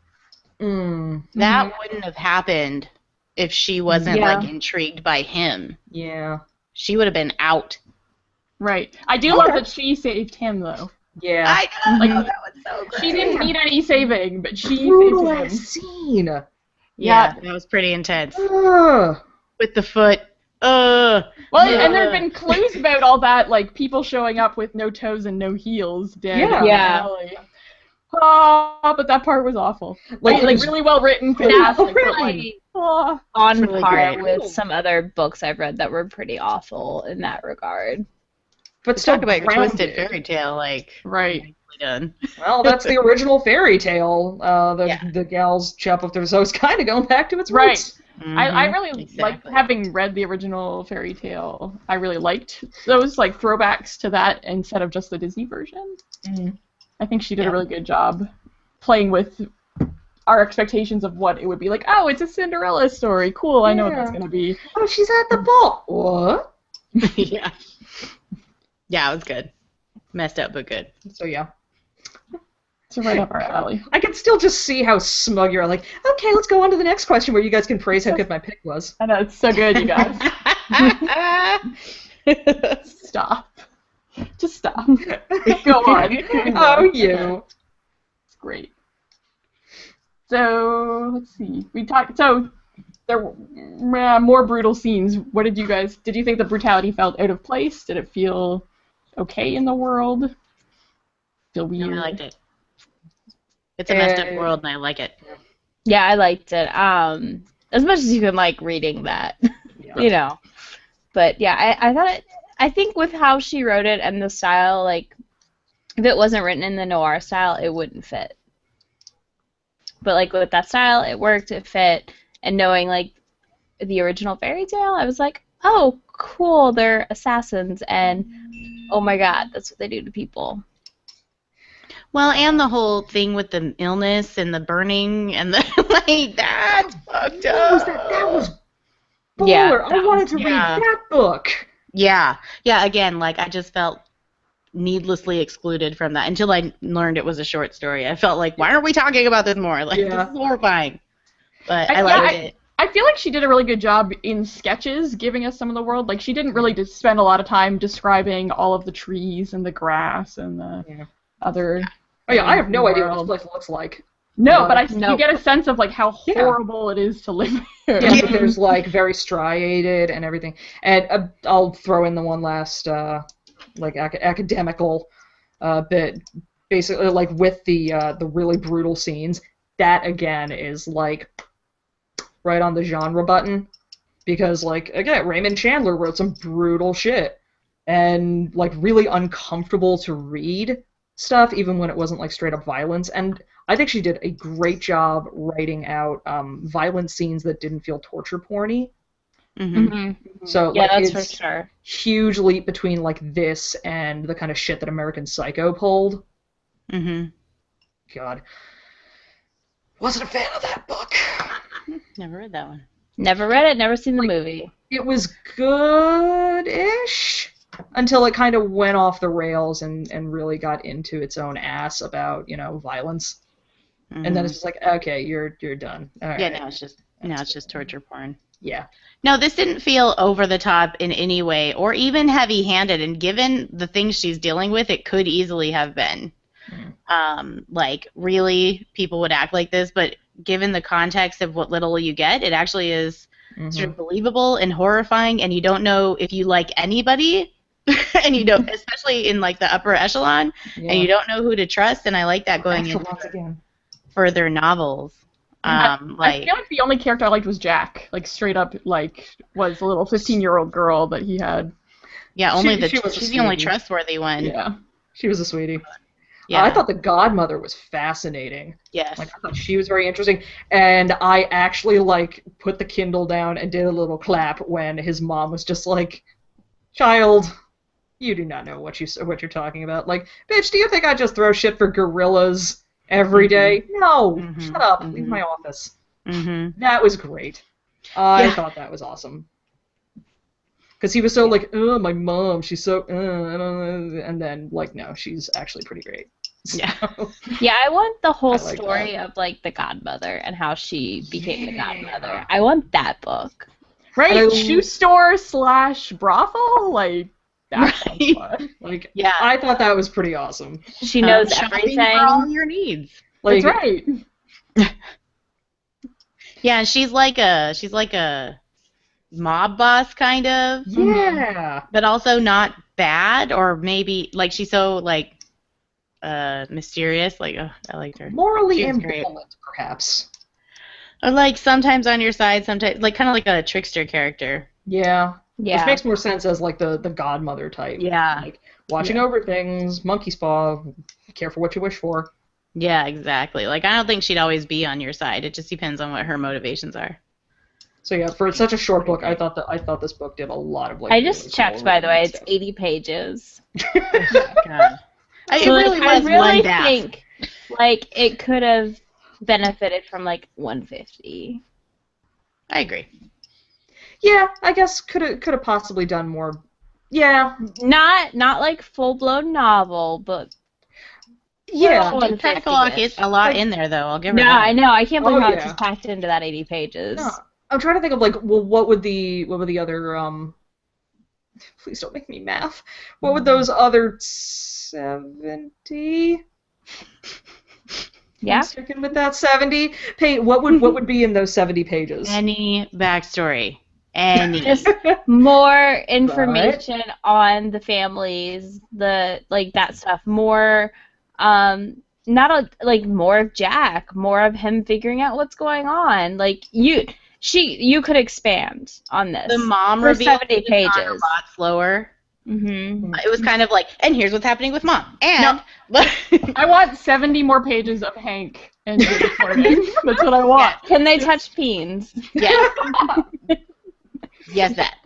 Speaker 4: That wouldn't have happened if she wasn't like intrigued by him.
Speaker 2: Yeah.
Speaker 4: She would have been out.
Speaker 3: Right. I do love that she saved him though.
Speaker 2: Yeah.
Speaker 4: I know. Like, that was so great.
Speaker 3: She didn't need any saving, but she
Speaker 2: Brutal
Speaker 3: saved him.
Speaker 2: scene.
Speaker 4: Yeah, that was pretty intense.
Speaker 2: Ugh.
Speaker 4: With the foot.
Speaker 3: Well, and there have been clues about all that, like people showing up with no toes and no heels. Dead.
Speaker 1: Yeah.
Speaker 3: But that part was awful. Like really well written, fantastic.
Speaker 1: Really on par with some other books I've read that were pretty awful in that regard.
Speaker 2: But still
Speaker 4: talk about your twisted fairy tale, like
Speaker 3: right.
Speaker 4: Done.
Speaker 2: Well, that's the original fairy tale. The gal's chop up their toes, kind of going back to its roots.
Speaker 3: Right. I really like having read the original fairy tale. I really liked those like throwbacks to that instead of just the Disney version. I think she did a really good job playing with our expectations of what it would be like. Oh, it's a Cinderella story. Cool. I know what that's gonna be.
Speaker 2: Oh, she's at the ball. What?
Speaker 4: Yeah, it was good. Messed up, but good.
Speaker 2: So yeah.
Speaker 3: It's right up our alley.
Speaker 2: I can still just see how smug you're. Like, okay, let's go on to the next question where you guys can praise how good my pick was.
Speaker 3: I know, it's so good, you guys. Stop. Just stop. Go on.
Speaker 2: Oh, you.
Speaker 3: It's great. So, let's see. So, there were more brutal scenes. Did you think the brutality felt out of place? Did it feel okay in the world? Feel weird?
Speaker 4: I liked it. It's a messed up world, and I like it.
Speaker 1: Yeah, I liked it. As much as you can like reading that, you know. But yeah, I thought it. I think with how she wrote it and the style, like, if it wasn't written in the noir style, it wouldn't fit. But like with that style, it worked. It fit. And knowing like the original fairy tale, I was like, oh, cool. They're assassins, and oh my god, that's what they do to people.
Speaker 4: Well, and the whole thing with the illness and the burning and the like, that's fucked up.
Speaker 2: That was baller.
Speaker 1: Yeah,
Speaker 2: I wanted to read that book.
Speaker 4: Yeah. Again, like I just felt needlessly excluded from that until I learned it was a short story. I felt like, why aren't we talking about this more? Like this is horrifying. But I liked it.
Speaker 3: I feel like she did a really good job in sketches, giving us some of the world. Like she didn't really just spend a lot of time describing all of the trees and the grass and the other.
Speaker 2: Oh yeah, I have no idea what this place looks like.
Speaker 3: No, but you get a sense of like how horrible it is to live here.
Speaker 2: Yeah, but there's like very striated and everything. And I'll throw in the one last like academical bit, basically like with the really brutal scenes. That again is like right on the genre button. Because, like, again, Raymond Chandler wrote some brutal shit. And, like, really uncomfortable to read stuff, even when it wasn't, like, straight up violence. And I think she did a great job writing out violent scenes that didn't feel torture porny.
Speaker 1: Mm-hmm.
Speaker 2: So,
Speaker 1: Yeah,
Speaker 2: like,
Speaker 1: that's for
Speaker 2: it's
Speaker 1: sure.
Speaker 2: huge leap between, like, this and the kind of shit that American Psycho pulled. God. Wasn't a fan of that book.
Speaker 4: Never read that one.
Speaker 1: Never read it, never seen the movie.
Speaker 2: It was good-ish until it kind of went off the rails and really got into its own ass about, you know, violence. And then it's just like, okay, you're done. All right.
Speaker 4: Yeah, now it's just torture porn.
Speaker 2: Yeah.
Speaker 4: No, this didn't feel over the top in any way, or even heavy-handed. And given the things she's dealing with, it could easily have been. Like, really, people would act like this, but given the context of what little you get, it actually is sort of believable and horrifying, and you don't know if you like anybody, and you don't, especially in like the upper echelon, and you don't know who to trust. And I like that going into further novels.
Speaker 3: I feel like the only character I liked was Jack. Like, straight up, like, was a little 15-year-old girl that he had.
Speaker 4: Yeah,
Speaker 2: she's
Speaker 4: the only trustworthy one.
Speaker 3: Yeah.
Speaker 2: She was a sweetie.
Speaker 4: Yeah.
Speaker 2: I thought the godmother was fascinating.
Speaker 4: Yes.
Speaker 2: Like, I thought she was very interesting. And I actually, like, put the Kindle down and did a little clap when his mom was just like, "Child, you do not know what you're talking about. Like, bitch, do you think I just throw shit for gorillas every day? No, shut up. Leave my office." That was great. I thought that was awesome. Because he was so like, "Oh, my mom, she's so, I don't know," and then, like, no, she's actually pretty great. So,
Speaker 1: Yeah, I want the whole
Speaker 2: like
Speaker 1: story of, like, the godmother and how she became the godmother. I want that book.
Speaker 3: Right, shoe store / brothel? Like, that sounds fun.
Speaker 2: Like,
Speaker 4: Yeah.
Speaker 2: I thought that was pretty awesome.
Speaker 1: She knows
Speaker 4: Shopping
Speaker 1: everything.
Speaker 4: for all your needs.
Speaker 2: Like,
Speaker 3: That's right.
Speaker 4: Yeah, and she's like a mob boss kind of.
Speaker 2: yeah.
Speaker 4: But also not bad, or maybe like she's so like mysterious. Like, oh, I liked her.
Speaker 2: Morally
Speaker 4: She's great.
Speaker 2: ambivalent, perhaps.
Speaker 4: Or like sometimes on your side, sometimes like kind of like a trickster character.
Speaker 2: Yeah.
Speaker 1: Yeah.
Speaker 2: Which makes more sense as, like, the godmother type.
Speaker 4: Yeah.
Speaker 2: Like, watching over things, monkey's paw, careful what you wish for.
Speaker 4: Yeah, exactly. Like, I don't think she'd always be on your side. It just depends on what her motivations are.
Speaker 2: So yeah, for such a short book, I thought this book did a lot of, like.
Speaker 1: I just
Speaker 2: really
Speaker 1: checked,
Speaker 2: cool
Speaker 1: by the way. It's
Speaker 2: stuff.
Speaker 1: 80 pages.
Speaker 4: God. It
Speaker 1: So,
Speaker 4: really
Speaker 1: like,
Speaker 4: was
Speaker 1: I really
Speaker 4: one bath.
Speaker 1: think, like, it could have benefited from, like, 150.
Speaker 4: I agree.
Speaker 2: Yeah, I guess could have possibly done more. Yeah.
Speaker 1: Not like full-blown novel, but
Speaker 2: Yeah.
Speaker 1: Well,
Speaker 4: Crackalock is a lot in there, though. I'll give her
Speaker 1: no,
Speaker 4: that.
Speaker 1: I know. I can't believe
Speaker 2: Oh,
Speaker 1: how
Speaker 2: yeah.
Speaker 1: it's just packed into that 80 pages.
Speaker 2: No, I'm trying to think of, like, well, what would the other please don't make me math. What would those other 70?
Speaker 1: Yeah.
Speaker 2: I'm sticking with that 70. What would be in those 70 pages?
Speaker 4: Any backstory. Any.
Speaker 1: Just more information on the families, like that stuff. More, more of Jack, more of him figuring out what's going on. Like you could expand on this.
Speaker 4: The mom
Speaker 1: for
Speaker 4: reveal
Speaker 1: 70 pages.
Speaker 4: a lot slower.
Speaker 1: Mm-hmm.
Speaker 4: It was kind of like, and here's what's happening with mom. And
Speaker 3: I want 70 more pages of Hank and Jimmy Corbin. That's what I want.
Speaker 1: Can they touch peens?
Speaker 4: yes. Yes, that.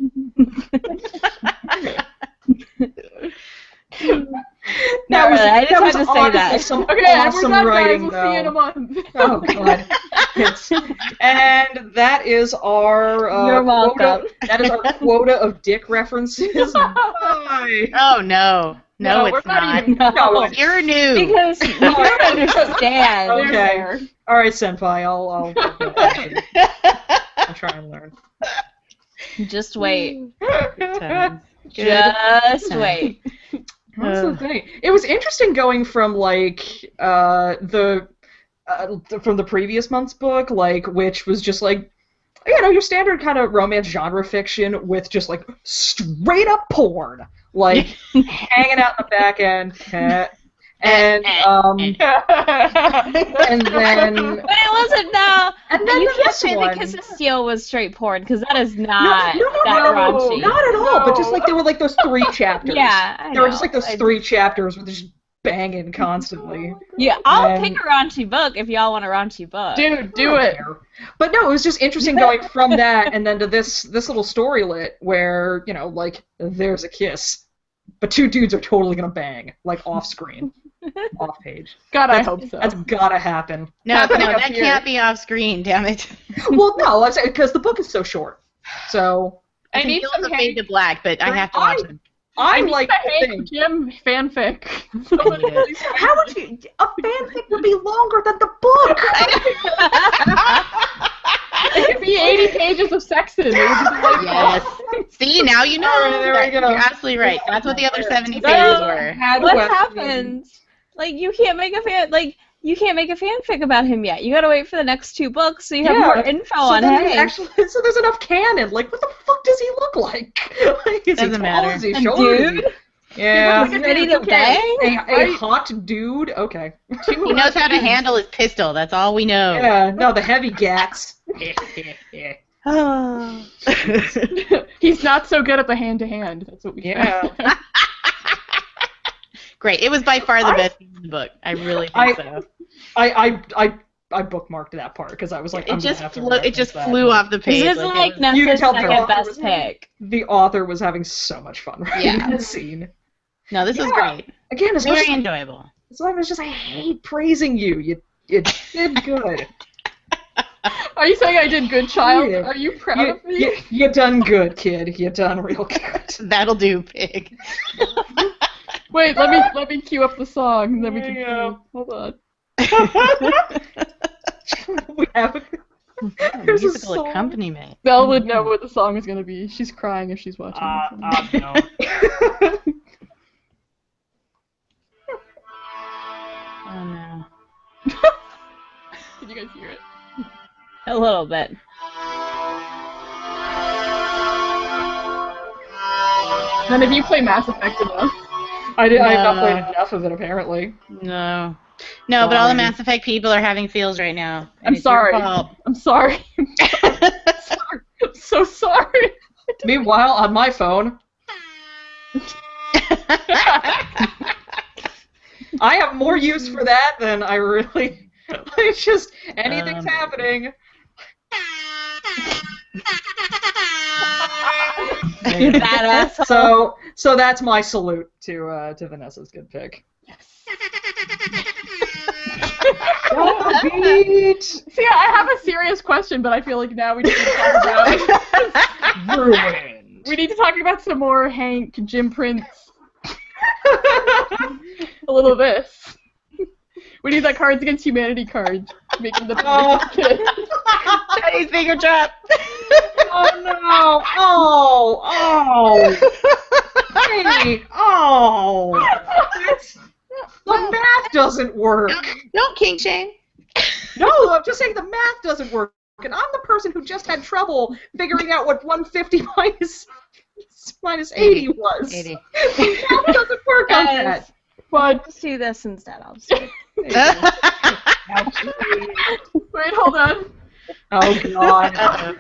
Speaker 1: Not really. I just had to say that.
Speaker 3: Okay,
Speaker 2: Awesome
Speaker 3: we're done,
Speaker 2: writing,
Speaker 3: guys. We'll see you in a month.
Speaker 2: Oh god. And that is our
Speaker 1: You're welcome.
Speaker 2: quota. That is our quota of dick references. Bye.
Speaker 4: Oh, no. No,
Speaker 3: we're
Speaker 4: it's not.
Speaker 3: even.
Speaker 2: No,
Speaker 4: You're new.
Speaker 1: Because you don't understand.
Speaker 2: Okay. All right, senpai. I'll try and learn.
Speaker 1: Just wait.
Speaker 4: Times.
Speaker 1: Just wait.
Speaker 2: That's the thing. It was interesting going from, like, from the previous month's book, like, which was just like, you know, your standard kind of romance genre fiction with just, like, straight up porn, like, hanging out in the back end, And and then
Speaker 1: But it wasn't no.
Speaker 2: and then
Speaker 1: You can't
Speaker 2: this
Speaker 1: say
Speaker 2: one.
Speaker 1: the Kiss of Steel was straight porn because that is
Speaker 2: No,
Speaker 1: not
Speaker 2: no, no,
Speaker 1: that
Speaker 2: no,
Speaker 1: raunchy.
Speaker 2: not at all.
Speaker 3: No.
Speaker 2: But just like there were like those 3 chapters.
Speaker 1: Yeah, I
Speaker 2: There were
Speaker 1: know.
Speaker 2: just like those 3 chapters where they're just banging constantly.
Speaker 1: Yeah, I'll
Speaker 2: And-
Speaker 1: pick a raunchy book if y'all want a raunchy book.
Speaker 3: Dude,
Speaker 2: I
Speaker 3: do
Speaker 2: don't
Speaker 3: it.
Speaker 2: care. But no, it was just interesting going from that and then to this little storylet where, like, there's a kiss, but 2 dudes are totally gonna bang, like, off screen, off page.
Speaker 3: God, I hope so.
Speaker 2: That's gotta happen.
Speaker 4: No,
Speaker 3: Happening up
Speaker 4: that
Speaker 3: here.
Speaker 4: can't be off screen, damn it.
Speaker 2: Well, no, because the book is so short. So
Speaker 3: I
Speaker 4: It's
Speaker 3: need
Speaker 4: Fields
Speaker 3: some
Speaker 4: of Fade to Black, but I have to watch them.
Speaker 2: I
Speaker 3: need
Speaker 2: like
Speaker 3: the
Speaker 2: to
Speaker 3: Hank
Speaker 2: think.
Speaker 3: Jim fanfic.
Speaker 2: How would you? A fanfic would be longer than the book.
Speaker 3: It could be 80 pages of sex in it. It would be delightful.
Speaker 4: Yes. See, now you know.
Speaker 2: All right, there we go.
Speaker 4: You're absolutely right. That's what the other 70
Speaker 1: So,
Speaker 4: pages were.
Speaker 1: What happens? Like you can't make a fanfic about him yet. You gotta wait for the next 2 books so you have more info on him.
Speaker 2: so there's enough canon. Like, what the fuck does he look like? Like, is he
Speaker 4: Doesn't
Speaker 2: tall?
Speaker 4: matter.
Speaker 2: Is he
Speaker 1: A
Speaker 2: short? Is
Speaker 1: dude?
Speaker 2: Yeah.
Speaker 1: He's ready to bang?
Speaker 2: A hot dude? Okay.
Speaker 4: He knows how to handle his pistol. That's all we know.
Speaker 2: Yeah, no, the heavy gats.
Speaker 1: Oh.
Speaker 3: He's not so good at the hand-to-hand. That's what we
Speaker 2: Yeah.
Speaker 3: found.
Speaker 4: Great. It was by far the best in the book. I really think so.
Speaker 2: I bookmarked that part because I was like, I'm gonna have to
Speaker 4: It
Speaker 2: reference
Speaker 4: just
Speaker 2: that.
Speaker 4: flew off the page.
Speaker 1: This is
Speaker 4: it
Speaker 1: like
Speaker 4: was-
Speaker 2: You can
Speaker 1: Nessa's
Speaker 2: tell the
Speaker 1: second
Speaker 2: author
Speaker 1: best
Speaker 2: was-
Speaker 1: pick.
Speaker 2: The author was having so much fun writing
Speaker 4: Yeah.
Speaker 2: that scene.
Speaker 4: No, this was great.
Speaker 2: Again, as much
Speaker 4: Very
Speaker 2: as
Speaker 4: enjoyable.
Speaker 2: I hate praising you. You did good.
Speaker 3: Are you saying I did good, child?
Speaker 2: Yeah.
Speaker 3: Are you proud of me?
Speaker 2: You done good, kid. You done real good.
Speaker 4: That'll do, pig.
Speaker 3: Wait, let me cue up the song, and then we can. Hold on.
Speaker 2: We have there's a
Speaker 4: Musical
Speaker 2: song.
Speaker 4: accompaniment.
Speaker 3: Belle would know what the song is gonna be. She's crying if she's watching.
Speaker 2: No.
Speaker 4: Oh no.
Speaker 3: Can you guys hear it?
Speaker 1: A little bit.
Speaker 3: None of you play Mass Effect enough.
Speaker 2: I have not
Speaker 4: No.
Speaker 2: played enough of it apparently.
Speaker 4: No. No, but all the Mass Effect people are having feels right now. and
Speaker 3: I'm
Speaker 4: it's your
Speaker 3: sorry.
Speaker 4: fault.
Speaker 3: I'm sorry. I'm so sorry.
Speaker 2: Meanwhile, on my phone, I have more use for that than I really. It's just anything's happening.
Speaker 1: That asshole.
Speaker 2: So that's my salute to Vanessa's good pick. Beat.
Speaker 3: See, I have a serious question, but I feel like now we need to talk about
Speaker 2: Ruined.
Speaker 3: we need to talk about some more Hank, Jim Prince. A little of this. We need that Cards Against Humanity card. Making the kid.
Speaker 4: Chinese finger trap.
Speaker 2: Oh no! Oh! Hey! Oh! The math doesn't work.
Speaker 4: Don't kink shame.
Speaker 2: No, I'm just saying the math doesn't work, and I'm the person who just had trouble figuring out what 150 minus 80 was.
Speaker 4: 80.
Speaker 2: The math doesn't work on
Speaker 1: Guys,
Speaker 2: that.
Speaker 3: But
Speaker 1: Let's do this instead. I'll just do
Speaker 3: wait, hold on.
Speaker 2: Oh god.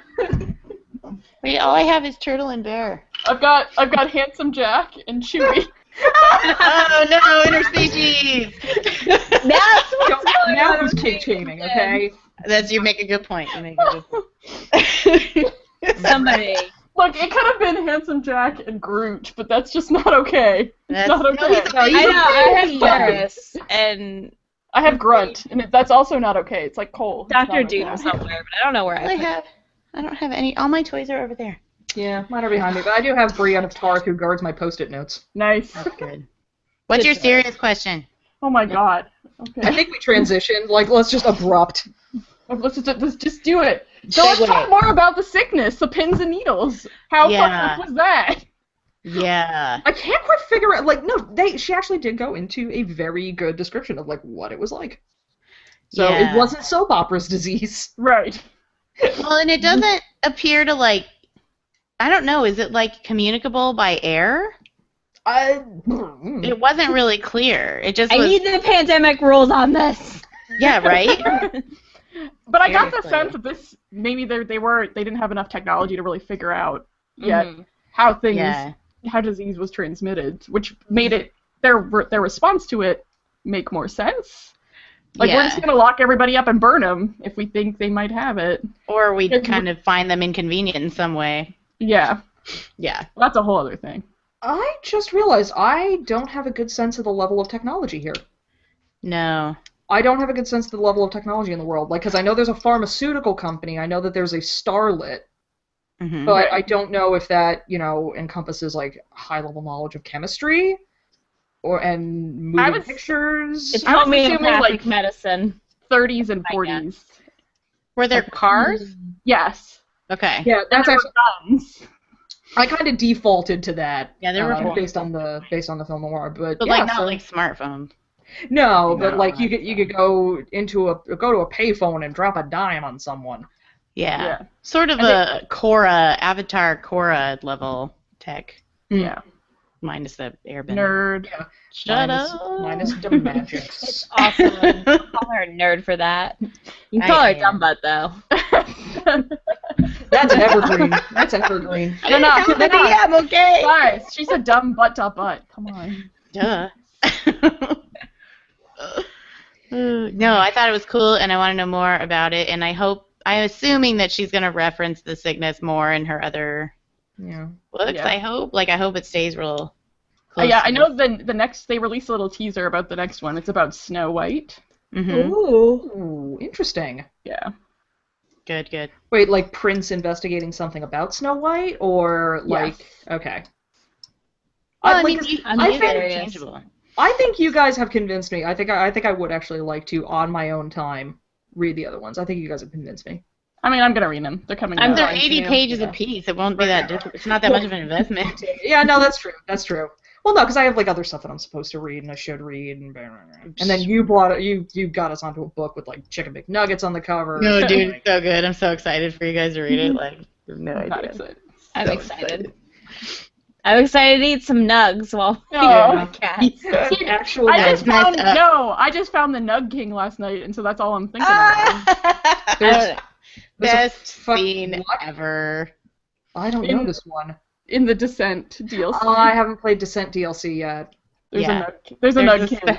Speaker 4: Wait, all I have is Turtle and Bear.
Speaker 3: I've got Handsome Jack and Chewie.
Speaker 4: Oh no, interspecies.
Speaker 1: That's what's going
Speaker 2: Now
Speaker 1: on
Speaker 2: who's
Speaker 1: with
Speaker 2: kink
Speaker 1: me.
Speaker 2: shaming, okay?
Speaker 4: You make a good point. You make a good point.
Speaker 1: Somebody.
Speaker 3: Look, it could have been Handsome Jack and Groot, but that's just not okay. It's
Speaker 4: That's-
Speaker 3: not
Speaker 4: no,
Speaker 3: okay.
Speaker 4: he's-
Speaker 1: I know. I have
Speaker 4: baby.
Speaker 1: Doris and
Speaker 3: I have Grunt, and that's also not okay. It's like Cole. It's
Speaker 1: Dr.
Speaker 3: not
Speaker 1: Doom
Speaker 3: okay.
Speaker 1: somewhere, but I don't know where I put it.
Speaker 4: I don't have any. All my toys are over there.
Speaker 2: Yeah, mine are behind me, but I do have Brienne of Tarth who guards my post-it notes.
Speaker 3: Nice.
Speaker 4: That's good. What's your serious question?
Speaker 3: Oh my god.
Speaker 2: I
Speaker 3: Okay.
Speaker 2: think we transitioned, like, let's just abrupt.
Speaker 3: Let's just do it. So let's
Speaker 4: Segue.
Speaker 3: talk more about the sickness, the pins and needles. How
Speaker 4: Yeah.
Speaker 3: fucked up was that?
Speaker 4: Yeah.
Speaker 2: I can't quite figure out, like, no, she actually did go into a very good description of, like, what it was like. So
Speaker 4: Yeah.
Speaker 2: it wasn't soap opera's disease.
Speaker 3: Right.
Speaker 4: Well, and it doesn't appear to, like, I don't know, is it, like, communicable by air? It wasn't really clear. It just
Speaker 1: I
Speaker 4: was.
Speaker 1: need the pandemic rules on this.
Speaker 4: Yeah, right?
Speaker 3: But I got the
Speaker 4: Seriously.
Speaker 3: sense that this maybe they didn't have enough technology to really figure out yet how how disease was transmitted, which made it their response to it make more sense. Like, we're just gonna lock everybody up and burn them if we think they might have it.
Speaker 4: Or we'd kind of find them inconvenient in some way.
Speaker 3: Yeah.
Speaker 4: Yeah.
Speaker 3: Well, that's a whole other thing.
Speaker 2: I just realized I don't have a good sense of the level of technology here.
Speaker 4: No.
Speaker 2: I don't have a good sense of the level of technology in the world. Like, because I know there's a pharmaceutical company, I know that there's a Starlit,
Speaker 4: Mm-hmm.
Speaker 2: but I don't know if that, encompasses, like, high-level knowledge of chemistry and moving pictures.
Speaker 1: It's
Speaker 3: I was assuming,
Speaker 1: homeopathic medicine.
Speaker 3: 30s and 40s.
Speaker 4: Were there cars?
Speaker 3: Yes.
Speaker 4: Okay.
Speaker 2: Yeah, that's
Speaker 3: There
Speaker 2: actually...
Speaker 3: were guns.
Speaker 2: I kind of defaulted to that.
Speaker 4: Yeah, there were
Speaker 2: based on the film noir, but
Speaker 4: But
Speaker 2: yeah,
Speaker 4: like not like smartphones.
Speaker 2: no, but
Speaker 3: No,
Speaker 2: like you could go to a payphone and drop a dime on someone.
Speaker 4: Yeah. Sort of Avatar Korra level tech.
Speaker 3: Yeah.
Speaker 4: Minus the airbender.
Speaker 3: Nerd.
Speaker 2: Yeah.
Speaker 4: Shut up.
Speaker 2: Minus the magics.
Speaker 1: It's awesome. Call her a nerd for that. You can call her a dumb butt, though.
Speaker 2: That's evergreen. That's evergreen.
Speaker 3: No,
Speaker 4: I'm okay.
Speaker 3: Guys, she's a dumb butt to butt. Come on.
Speaker 4: Duh. No, I thought it was cool, and I want to know more about it. And I'm assuming that she's gonna reference the sickness more in her other
Speaker 2: Yeah.
Speaker 4: books.
Speaker 3: Yeah.
Speaker 4: I hope. Like, I hope it stays real. Close
Speaker 3: Yeah,
Speaker 4: to
Speaker 3: I know the next they released a little teaser about the next one. It's about Snow White.
Speaker 4: Mm-hmm.
Speaker 2: Ooh, interesting.
Speaker 3: Yeah.
Speaker 4: Good.
Speaker 2: Wait, like Prince investigating something about Snow White, or like
Speaker 3: Yes.
Speaker 2: okay.
Speaker 4: Well,
Speaker 2: I think
Speaker 4: interchangeable.
Speaker 2: I think you guys have convinced me. I think I would actually like to, on my own time, read the other ones. I think you guys have convinced me.
Speaker 3: I mean, I'm gonna read them. They're coming out.
Speaker 4: They're
Speaker 1: going
Speaker 4: 80
Speaker 1: to.
Speaker 4: pages apiece. It won't be that difficult. It's not that much of an investment.
Speaker 2: Yeah, no, that's true. That's true. Well, no, because I have like other stuff that I'm supposed to read and I should read, and then you got us onto a book with like Chicken McNuggets on the cover.
Speaker 4: No, dude, it's so good. I'm so excited for you guys to read it. Like, you have no
Speaker 3: I'm not
Speaker 4: idea.
Speaker 3: excited.
Speaker 1: I'm excited. I'm excited to eat some nugs while
Speaker 3: No.
Speaker 1: feeding my cat.
Speaker 3: See,
Speaker 2: Actual
Speaker 3: I just
Speaker 2: nugs.
Speaker 3: found the Nug King last night, and so that's all I'm thinking about.
Speaker 2: There's a
Speaker 4: Best
Speaker 2: fuck-
Speaker 4: scene
Speaker 2: what?
Speaker 4: ever.
Speaker 2: I don't know this one.
Speaker 3: In the Descent DLC.
Speaker 2: I haven't played Descent DLC yet.
Speaker 3: There's
Speaker 4: Yeah.
Speaker 3: There's a Nug King.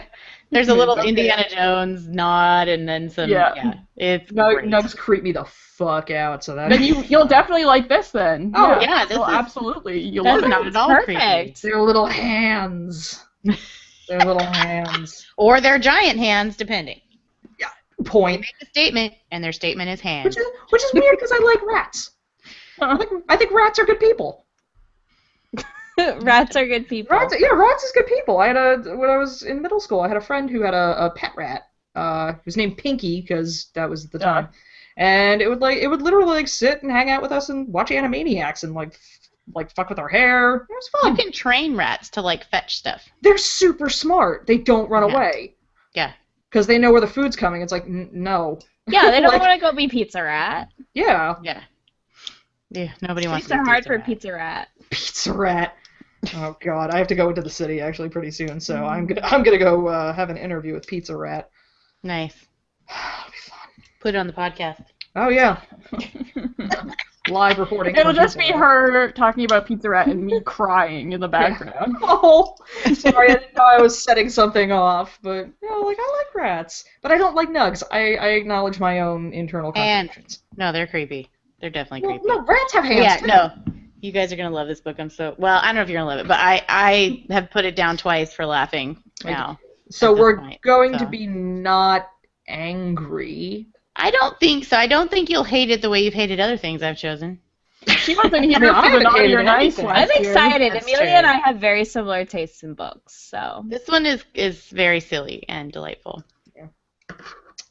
Speaker 4: There's a little
Speaker 2: Okay.
Speaker 4: Indiana Jones nod, and then some.
Speaker 3: Yeah.
Speaker 4: It's great.
Speaker 2: Nugs creep me the fuck out, so that.
Speaker 3: Then you'll definitely like this then.
Speaker 2: Oh,
Speaker 4: yeah, this is-
Speaker 3: absolutely. You'll
Speaker 1: That's
Speaker 3: love it.
Speaker 4: not at all
Speaker 1: perfect.
Speaker 4: creepy.
Speaker 2: Their little hands. Their little hands.
Speaker 4: Or their giant hands, depending. They
Speaker 2: Point.
Speaker 4: make a statement, and their statement is hands.
Speaker 2: Which is weird because I like rats. I think rats are good people.
Speaker 1: Rats are good people.
Speaker 2: Rats is good people. When I was in middle school, I had a friend who had a pet rat. It was named Pinky because that was the time, and it would literally like sit and hang out with us and watch Animaniacs and like fuck with our hair. It was
Speaker 4: You
Speaker 2: fun.
Speaker 4: can train rats to like fetch stuff.
Speaker 2: They're super smart. They don't run
Speaker 4: Yeah.
Speaker 2: away
Speaker 4: Yeah.
Speaker 2: because they know where the food's coming. It's like no.
Speaker 1: Yeah, they don't
Speaker 2: Like-
Speaker 1: want to go be pizza rat.
Speaker 2: Yeah,
Speaker 4: Yeah. Yeah. Nobody wants
Speaker 1: Streets
Speaker 4: to
Speaker 1: are
Speaker 4: be
Speaker 1: hard for
Speaker 4: rat.
Speaker 1: pizza rat.
Speaker 2: pizza rat. Oh God, I have to go into the city actually pretty soon, so I'm gonna go have an interview with Pizza Rat.
Speaker 4: Nice.
Speaker 2: It'll be fun.
Speaker 4: Put it on the podcast.
Speaker 2: Oh yeah. Live reporting.
Speaker 3: It'll
Speaker 2: from
Speaker 3: just
Speaker 2: Pizza
Speaker 3: be
Speaker 2: Rat.
Speaker 3: her talking about Pizza Rat and me crying in the background.
Speaker 2: Oh, sorry, I didn't know I was setting something off, but like I like rats, but I don't like nugs. I acknowledge my own internal
Speaker 4: And-
Speaker 2: contradictions.
Speaker 4: No, they're creepy. They're definitely
Speaker 2: Well,
Speaker 4: creepy.
Speaker 2: no, rats have hands.
Speaker 4: Yeah,
Speaker 2: too.
Speaker 4: no. You guys are gonna love this book. I don't know if you're gonna love it, but I have put it down twice for laughing now.
Speaker 2: So
Speaker 4: at this
Speaker 2: we're
Speaker 4: point,
Speaker 2: going to
Speaker 4: so.
Speaker 2: be not angry.
Speaker 4: I don't think so. I don't think you'll hate it the way you've hated other things I've chosen.
Speaker 3: She wasn't here
Speaker 2: I
Speaker 3: for the
Speaker 2: haven't
Speaker 3: naughty
Speaker 2: hated
Speaker 3: or nice
Speaker 2: anything.
Speaker 3: last
Speaker 1: I'm
Speaker 3: year.
Speaker 1: excited.
Speaker 4: That's
Speaker 1: Amelia
Speaker 4: true.
Speaker 1: and I have very similar tastes in books, so.
Speaker 4: This one is very silly and delightful.
Speaker 2: Yeah.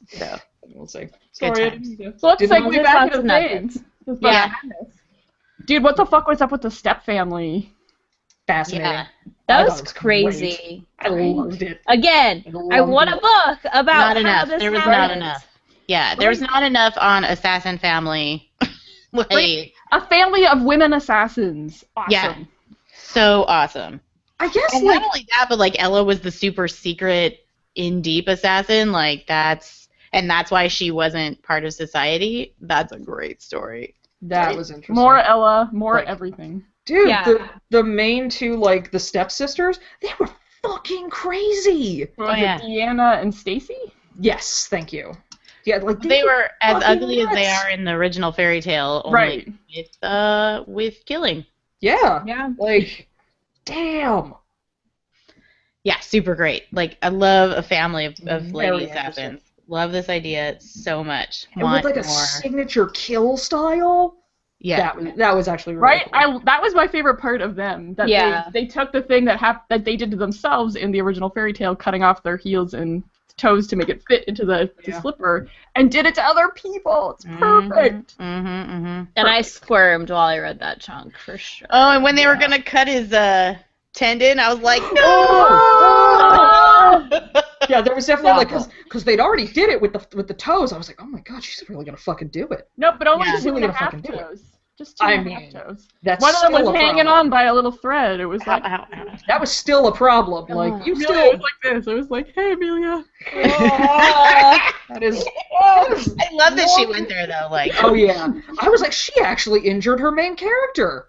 Speaker 4: So
Speaker 2: We'll see.
Speaker 4: Good
Speaker 2: Sorry, I
Speaker 4: times.
Speaker 2: didn't do-
Speaker 3: So let's
Speaker 2: Didn't
Speaker 3: segue
Speaker 1: just
Speaker 3: back
Speaker 1: lots
Speaker 3: into
Speaker 1: of
Speaker 3: things.
Speaker 4: Yeah.
Speaker 3: Dude, what the fuck was up with the Step family?
Speaker 2: Fascinating.
Speaker 4: yeah,
Speaker 1: That
Speaker 2: I
Speaker 1: was
Speaker 2: thought it was
Speaker 1: crazy.
Speaker 2: I loved it.
Speaker 1: Again, I want a book about
Speaker 4: not
Speaker 1: how
Speaker 4: enough.
Speaker 1: this
Speaker 4: There was
Speaker 1: happened.
Speaker 4: not enough. Yeah, there was not enough on Assassin Family. Like,
Speaker 3: A family of women assassins. Awesome.
Speaker 4: Yeah. So awesome.
Speaker 2: I guess
Speaker 4: And
Speaker 2: like
Speaker 4: not only that, but like Ella was the super secret, in deep assassin. Like that's why she wasn't part of society. That's a great story.
Speaker 2: that was interesting.
Speaker 3: More Ella, more
Speaker 2: Like-
Speaker 3: everything.
Speaker 2: Dude,
Speaker 1: Yeah.
Speaker 2: the main two, like the stepsisters, they were fucking crazy.
Speaker 3: What was
Speaker 4: yeah.
Speaker 3: it, Deanna and Stacy?
Speaker 2: Yes, thank you. Yeah, like
Speaker 4: They were as
Speaker 2: fucking
Speaker 4: ugly as they
Speaker 2: nuts.
Speaker 4: are in the original fairy tale,
Speaker 3: Right.
Speaker 4: only with killing.
Speaker 2: Yeah.
Speaker 1: Yeah.
Speaker 2: Like, damn.
Speaker 4: Yeah, super great. Like I love a family of
Speaker 2: Very
Speaker 4: lady
Speaker 2: interesting.
Speaker 4: assassins. Love this idea so much.
Speaker 2: And
Speaker 4: Want
Speaker 2: with like a
Speaker 4: more.
Speaker 2: signature kill style.
Speaker 4: Yeah.
Speaker 2: That was actually really
Speaker 3: Right?
Speaker 2: cool.
Speaker 3: That was my favorite part of them. That
Speaker 1: Yeah.
Speaker 3: they took the thing that they did to themselves in the original fairy tale, cutting off their heels and toes to make it fit into the
Speaker 2: Yeah.
Speaker 3: slipper, and did it to other people. It's perfect.
Speaker 1: And I squirmed while I read that chunk for sure.
Speaker 4: Oh, and when they were gonna cut his tendon, I was like, no.
Speaker 2: Oh! Yeah, there was definitely like because they'd already did it with the toes. I was like, oh my god, she's really gonna fucking do it.
Speaker 3: Nope, but only
Speaker 4: Yeah.
Speaker 3: two and a
Speaker 2: Really
Speaker 3: half
Speaker 2: gonna fucking do it.
Speaker 3: toes. Just two
Speaker 2: I
Speaker 3: and a half
Speaker 2: mean,
Speaker 3: toes.
Speaker 2: That's
Speaker 3: One of them
Speaker 2: still
Speaker 3: was
Speaker 2: a
Speaker 3: hanging
Speaker 2: problem.
Speaker 3: on by a little thread. It was like,
Speaker 4: Ow, ow, ow.
Speaker 2: That was still a problem. Like you
Speaker 3: Amelia,
Speaker 2: still.
Speaker 3: it was like this. It was like, hey, Amelia.
Speaker 2: That is.
Speaker 4: I love that she went there though. Like,
Speaker 2: Oh yeah, I was like, she actually injured her main character.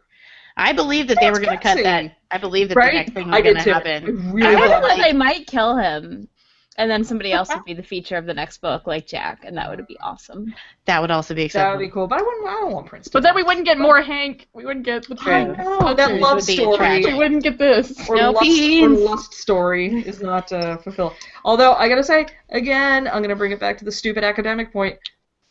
Speaker 4: I believe that they were gonna cut
Speaker 2: Gutsy.
Speaker 4: that. I believe that
Speaker 2: Right?
Speaker 4: the next thing
Speaker 2: I
Speaker 4: was
Speaker 2: did
Speaker 4: gonna
Speaker 2: too.
Speaker 4: happen.
Speaker 2: I really
Speaker 1: I
Speaker 2: thought
Speaker 1: thought they might kill him, and then somebody else would be the feature of the next book, like Jack, and that would be awesome.
Speaker 4: That would also be
Speaker 2: that
Speaker 4: acceptable.
Speaker 2: would be cool, but I don't want Prince.
Speaker 3: But then we wouldn't get more Hank. We wouldn't get the
Speaker 2: I
Speaker 3: twins.
Speaker 2: know that
Speaker 4: It
Speaker 2: love
Speaker 4: would be
Speaker 2: story
Speaker 4: tragic.
Speaker 3: We wouldn't get this.
Speaker 2: or
Speaker 4: No
Speaker 2: lust, or
Speaker 4: beans.
Speaker 2: lust story is not fulfilled. Although I gotta say again, I'm gonna bring it back to the stupid academic point.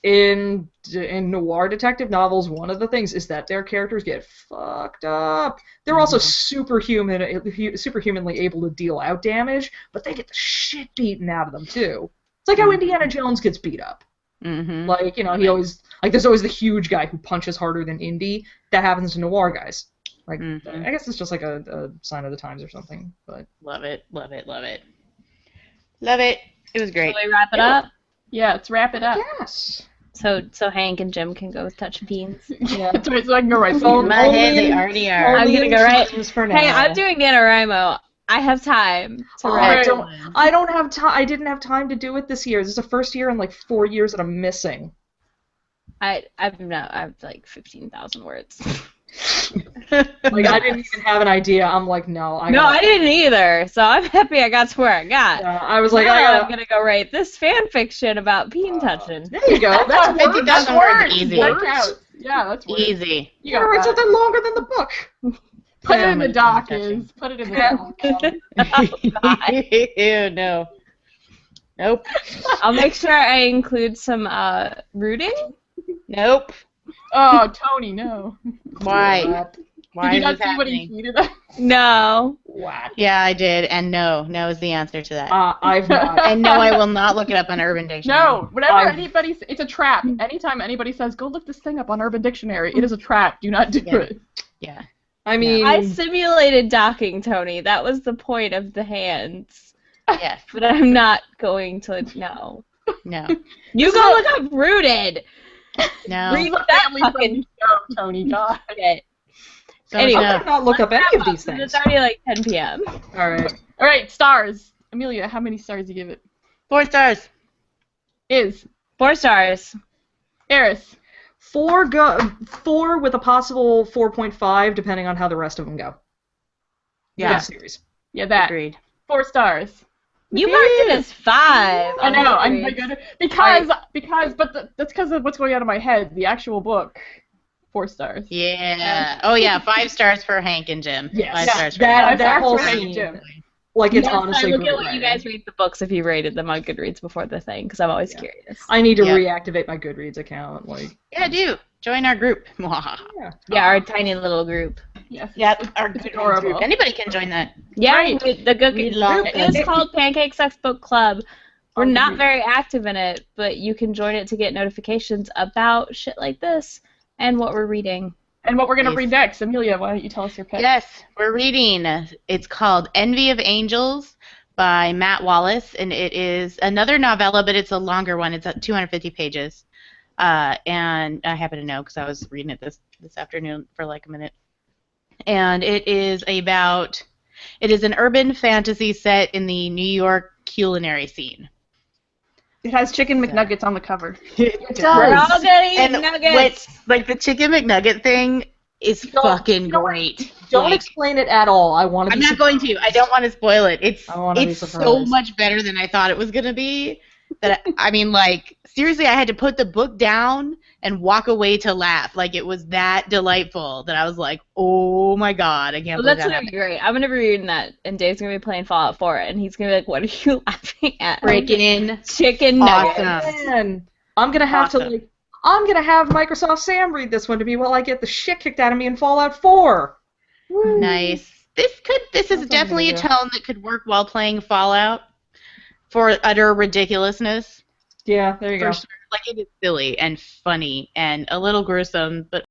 Speaker 2: In noir detective novels, one of the things is that their characters get fucked up. They're also superhumanly able to deal out damage, but they get the shit beaten out of them too. It's like how Indiana Jones gets beat up.
Speaker 4: Mm-hmm.
Speaker 2: Like, he always, like, there's always the huge guy who punches harder than Indy. That happens to noir guys. Like,
Speaker 4: Mhm.
Speaker 2: I guess it's just like a sign of the times or something. But
Speaker 4: Love it. Love it. Love it. Love it. It was great.
Speaker 1: Shall we wrap it up?
Speaker 3: Yeah, let's wrap it up.
Speaker 2: yes.
Speaker 1: So Hank and Jim can go touch beans.
Speaker 2: Yeah.
Speaker 3: So I can go right
Speaker 2: Phone-
Speaker 4: In my head, they
Speaker 2: Only-
Speaker 4: already are.
Speaker 1: I'm gonna go right-
Speaker 2: For now.
Speaker 1: Hey, I'm doing NaNoWriMo. I have time to
Speaker 2: Oh,
Speaker 1: write.
Speaker 2: I don't have time. I didn't have time to do it this year. This is the first year in like 4 years that I'm missing.
Speaker 1: I have like 15,000 words.
Speaker 2: Like I didn't even have an idea. I'm like, no.
Speaker 1: I didn't either. So I'm happy I got to where I got.
Speaker 2: I was like,
Speaker 1: Now I'm gonna go write this fan fiction about peen touching.
Speaker 2: there you go. That's work.
Speaker 4: 50,000
Speaker 2: That's
Speaker 4: words,
Speaker 2: work.
Speaker 4: easy.
Speaker 3: Work out. Yeah, that's work.
Speaker 4: Easy.
Speaker 2: You gotta write something longer than the book.
Speaker 3: Put it
Speaker 4: Yeah,
Speaker 3: in the
Speaker 4: my
Speaker 3: doc,
Speaker 4: touching.
Speaker 3: is. Put it in the doc.
Speaker 4: Ew, no. Nope.
Speaker 1: I'll make sure I include some rooting.
Speaker 4: Nope.
Speaker 3: Oh, Tony, no.
Speaker 4: Why? Why
Speaker 3: Did you
Speaker 4: is
Speaker 3: not
Speaker 4: this
Speaker 3: see what he
Speaker 4: happening?
Speaker 3: tweeted?
Speaker 1: No.
Speaker 2: What?
Speaker 4: Yeah, I did, and no is the answer to that.
Speaker 2: I've not.
Speaker 4: And no, I will not look it up on Urban Dictionary.
Speaker 3: No, whenever
Speaker 2: I've-
Speaker 3: anybody, it's a trap. Anytime anybody says, go look this thing up on Urban Dictionary, it is a trap. Do not do
Speaker 4: Yeah.
Speaker 3: it.
Speaker 4: Yeah.
Speaker 2: I mean,
Speaker 1: I simulated docking, Tony. That was the point of the hands.
Speaker 4: Yes.
Speaker 1: But I'm not going to. No.
Speaker 4: No.
Speaker 1: You go look up rooted.
Speaker 4: No.
Speaker 1: Read
Speaker 3: It's a
Speaker 1: that
Speaker 3: family
Speaker 1: fucking
Speaker 3: friendly show, Tony. God.
Speaker 1: shit.
Speaker 4: So
Speaker 1: Anyway.
Speaker 2: I could not look up any of these things.
Speaker 1: It's already like 10 p.m.
Speaker 2: All right.
Speaker 3: All right, stars. Amelia, how many stars do you give it?
Speaker 4: 4 stars.
Speaker 3: Is
Speaker 1: 4 stars.
Speaker 3: Eris.
Speaker 2: 4 with a possible 4.5, depending on how the rest of them go.
Speaker 4: Yeah.
Speaker 2: The series.
Speaker 3: Yeah, that.
Speaker 4: Agreed.
Speaker 3: 4 stars.
Speaker 1: You marked it as 5.
Speaker 3: I know. I'm
Speaker 1: Goodreads.
Speaker 3: good. That's because of what's going on in my head. The actual book, 4 stars.
Speaker 4: Yeah. Oh, yeah. 5 stars for Hank and Jim.
Speaker 2: Yes.
Speaker 4: 5
Speaker 2: Yeah,
Speaker 4: stars for
Speaker 2: that-
Speaker 4: Hank.
Speaker 2: that whole
Speaker 3: Right,
Speaker 2: scene.
Speaker 3: Jim.
Speaker 2: Like, it's
Speaker 1: Yes,
Speaker 2: honestly
Speaker 1: I look at
Speaker 2: great
Speaker 1: what you
Speaker 2: writing.
Speaker 1: guys read the books if you rated them on Goodreads before the thing, because I'm always curious.
Speaker 2: I need to
Speaker 4: Yeah.
Speaker 2: reactivate my Goodreads account. Like,
Speaker 4: Yeah, do. Join our group.
Speaker 1: Yeah, our tiny little group.
Speaker 3: Yes.
Speaker 4: Yep, our
Speaker 3: It's
Speaker 4: Goodreads
Speaker 3: adorable.
Speaker 4: group. Anybody can join that.
Speaker 1: Yeah,
Speaker 3: Right.
Speaker 1: the good
Speaker 4: We
Speaker 1: group
Speaker 4: love
Speaker 1: is
Speaker 4: it.
Speaker 1: called Pancake Sex Book Club. We're
Speaker 3: On
Speaker 1: not
Speaker 3: Goodreads.
Speaker 1: very active in it, but you can join it to get notifications about shit like this and what we're reading.
Speaker 3: And what we're going to
Speaker 4: Yes.
Speaker 3: read next. Amelia, why don't you tell us your pick?
Speaker 4: Yes, we're reading. It's called Envy of Angels by Matt Wallace, and it is another novella, but it's a longer one. It's at 250 pages. And I happen to know because I was reading it this afternoon for like a minute. And it is about It is an urban fantasy set in the New York culinary scene.
Speaker 3: It has chicken McNuggets on the cover.
Speaker 2: It
Speaker 1: We're
Speaker 2: does.
Speaker 1: all gonna eat
Speaker 4: And
Speaker 1: nuggets.
Speaker 4: like the chicken McNugget thing is fucking great.
Speaker 2: Don't
Speaker 4: Like,
Speaker 2: explain it at all. I want to
Speaker 4: I'm
Speaker 2: be
Speaker 4: not going to. I don't want to spoil it.
Speaker 2: I wanna be
Speaker 4: It's so
Speaker 2: surprised.
Speaker 4: much better than I thought it was gonna be. That I mean, like seriously, I had to put the book down and walk away to laugh. Like it was that delightful that I was like, oh my god, I can't
Speaker 1: Well,
Speaker 4: believe
Speaker 1: that's
Speaker 4: that
Speaker 1: gonna be
Speaker 4: happened.
Speaker 1: great. I'm gonna be reading that, and Dave's gonna be playing Fallout 4, and he's gonna be like, "What are you laughing at?"
Speaker 4: Freaking
Speaker 1: Chicken nuggets.
Speaker 4: awesome.
Speaker 2: Man, I'm gonna have
Speaker 4: Awesome.
Speaker 2: to I'm gonna have Microsoft Sam read this one to me while I get the shit kicked out of me in Fallout 4. Woo.
Speaker 4: Nice. This is
Speaker 2: That's what I'm
Speaker 4: definitely a
Speaker 2: gonna do.
Speaker 4: tone that could work while playing Fallout for utter ridiculousness.
Speaker 2: Yeah, there you go.
Speaker 4: For sure. Like it is silly and funny and a little gruesome, but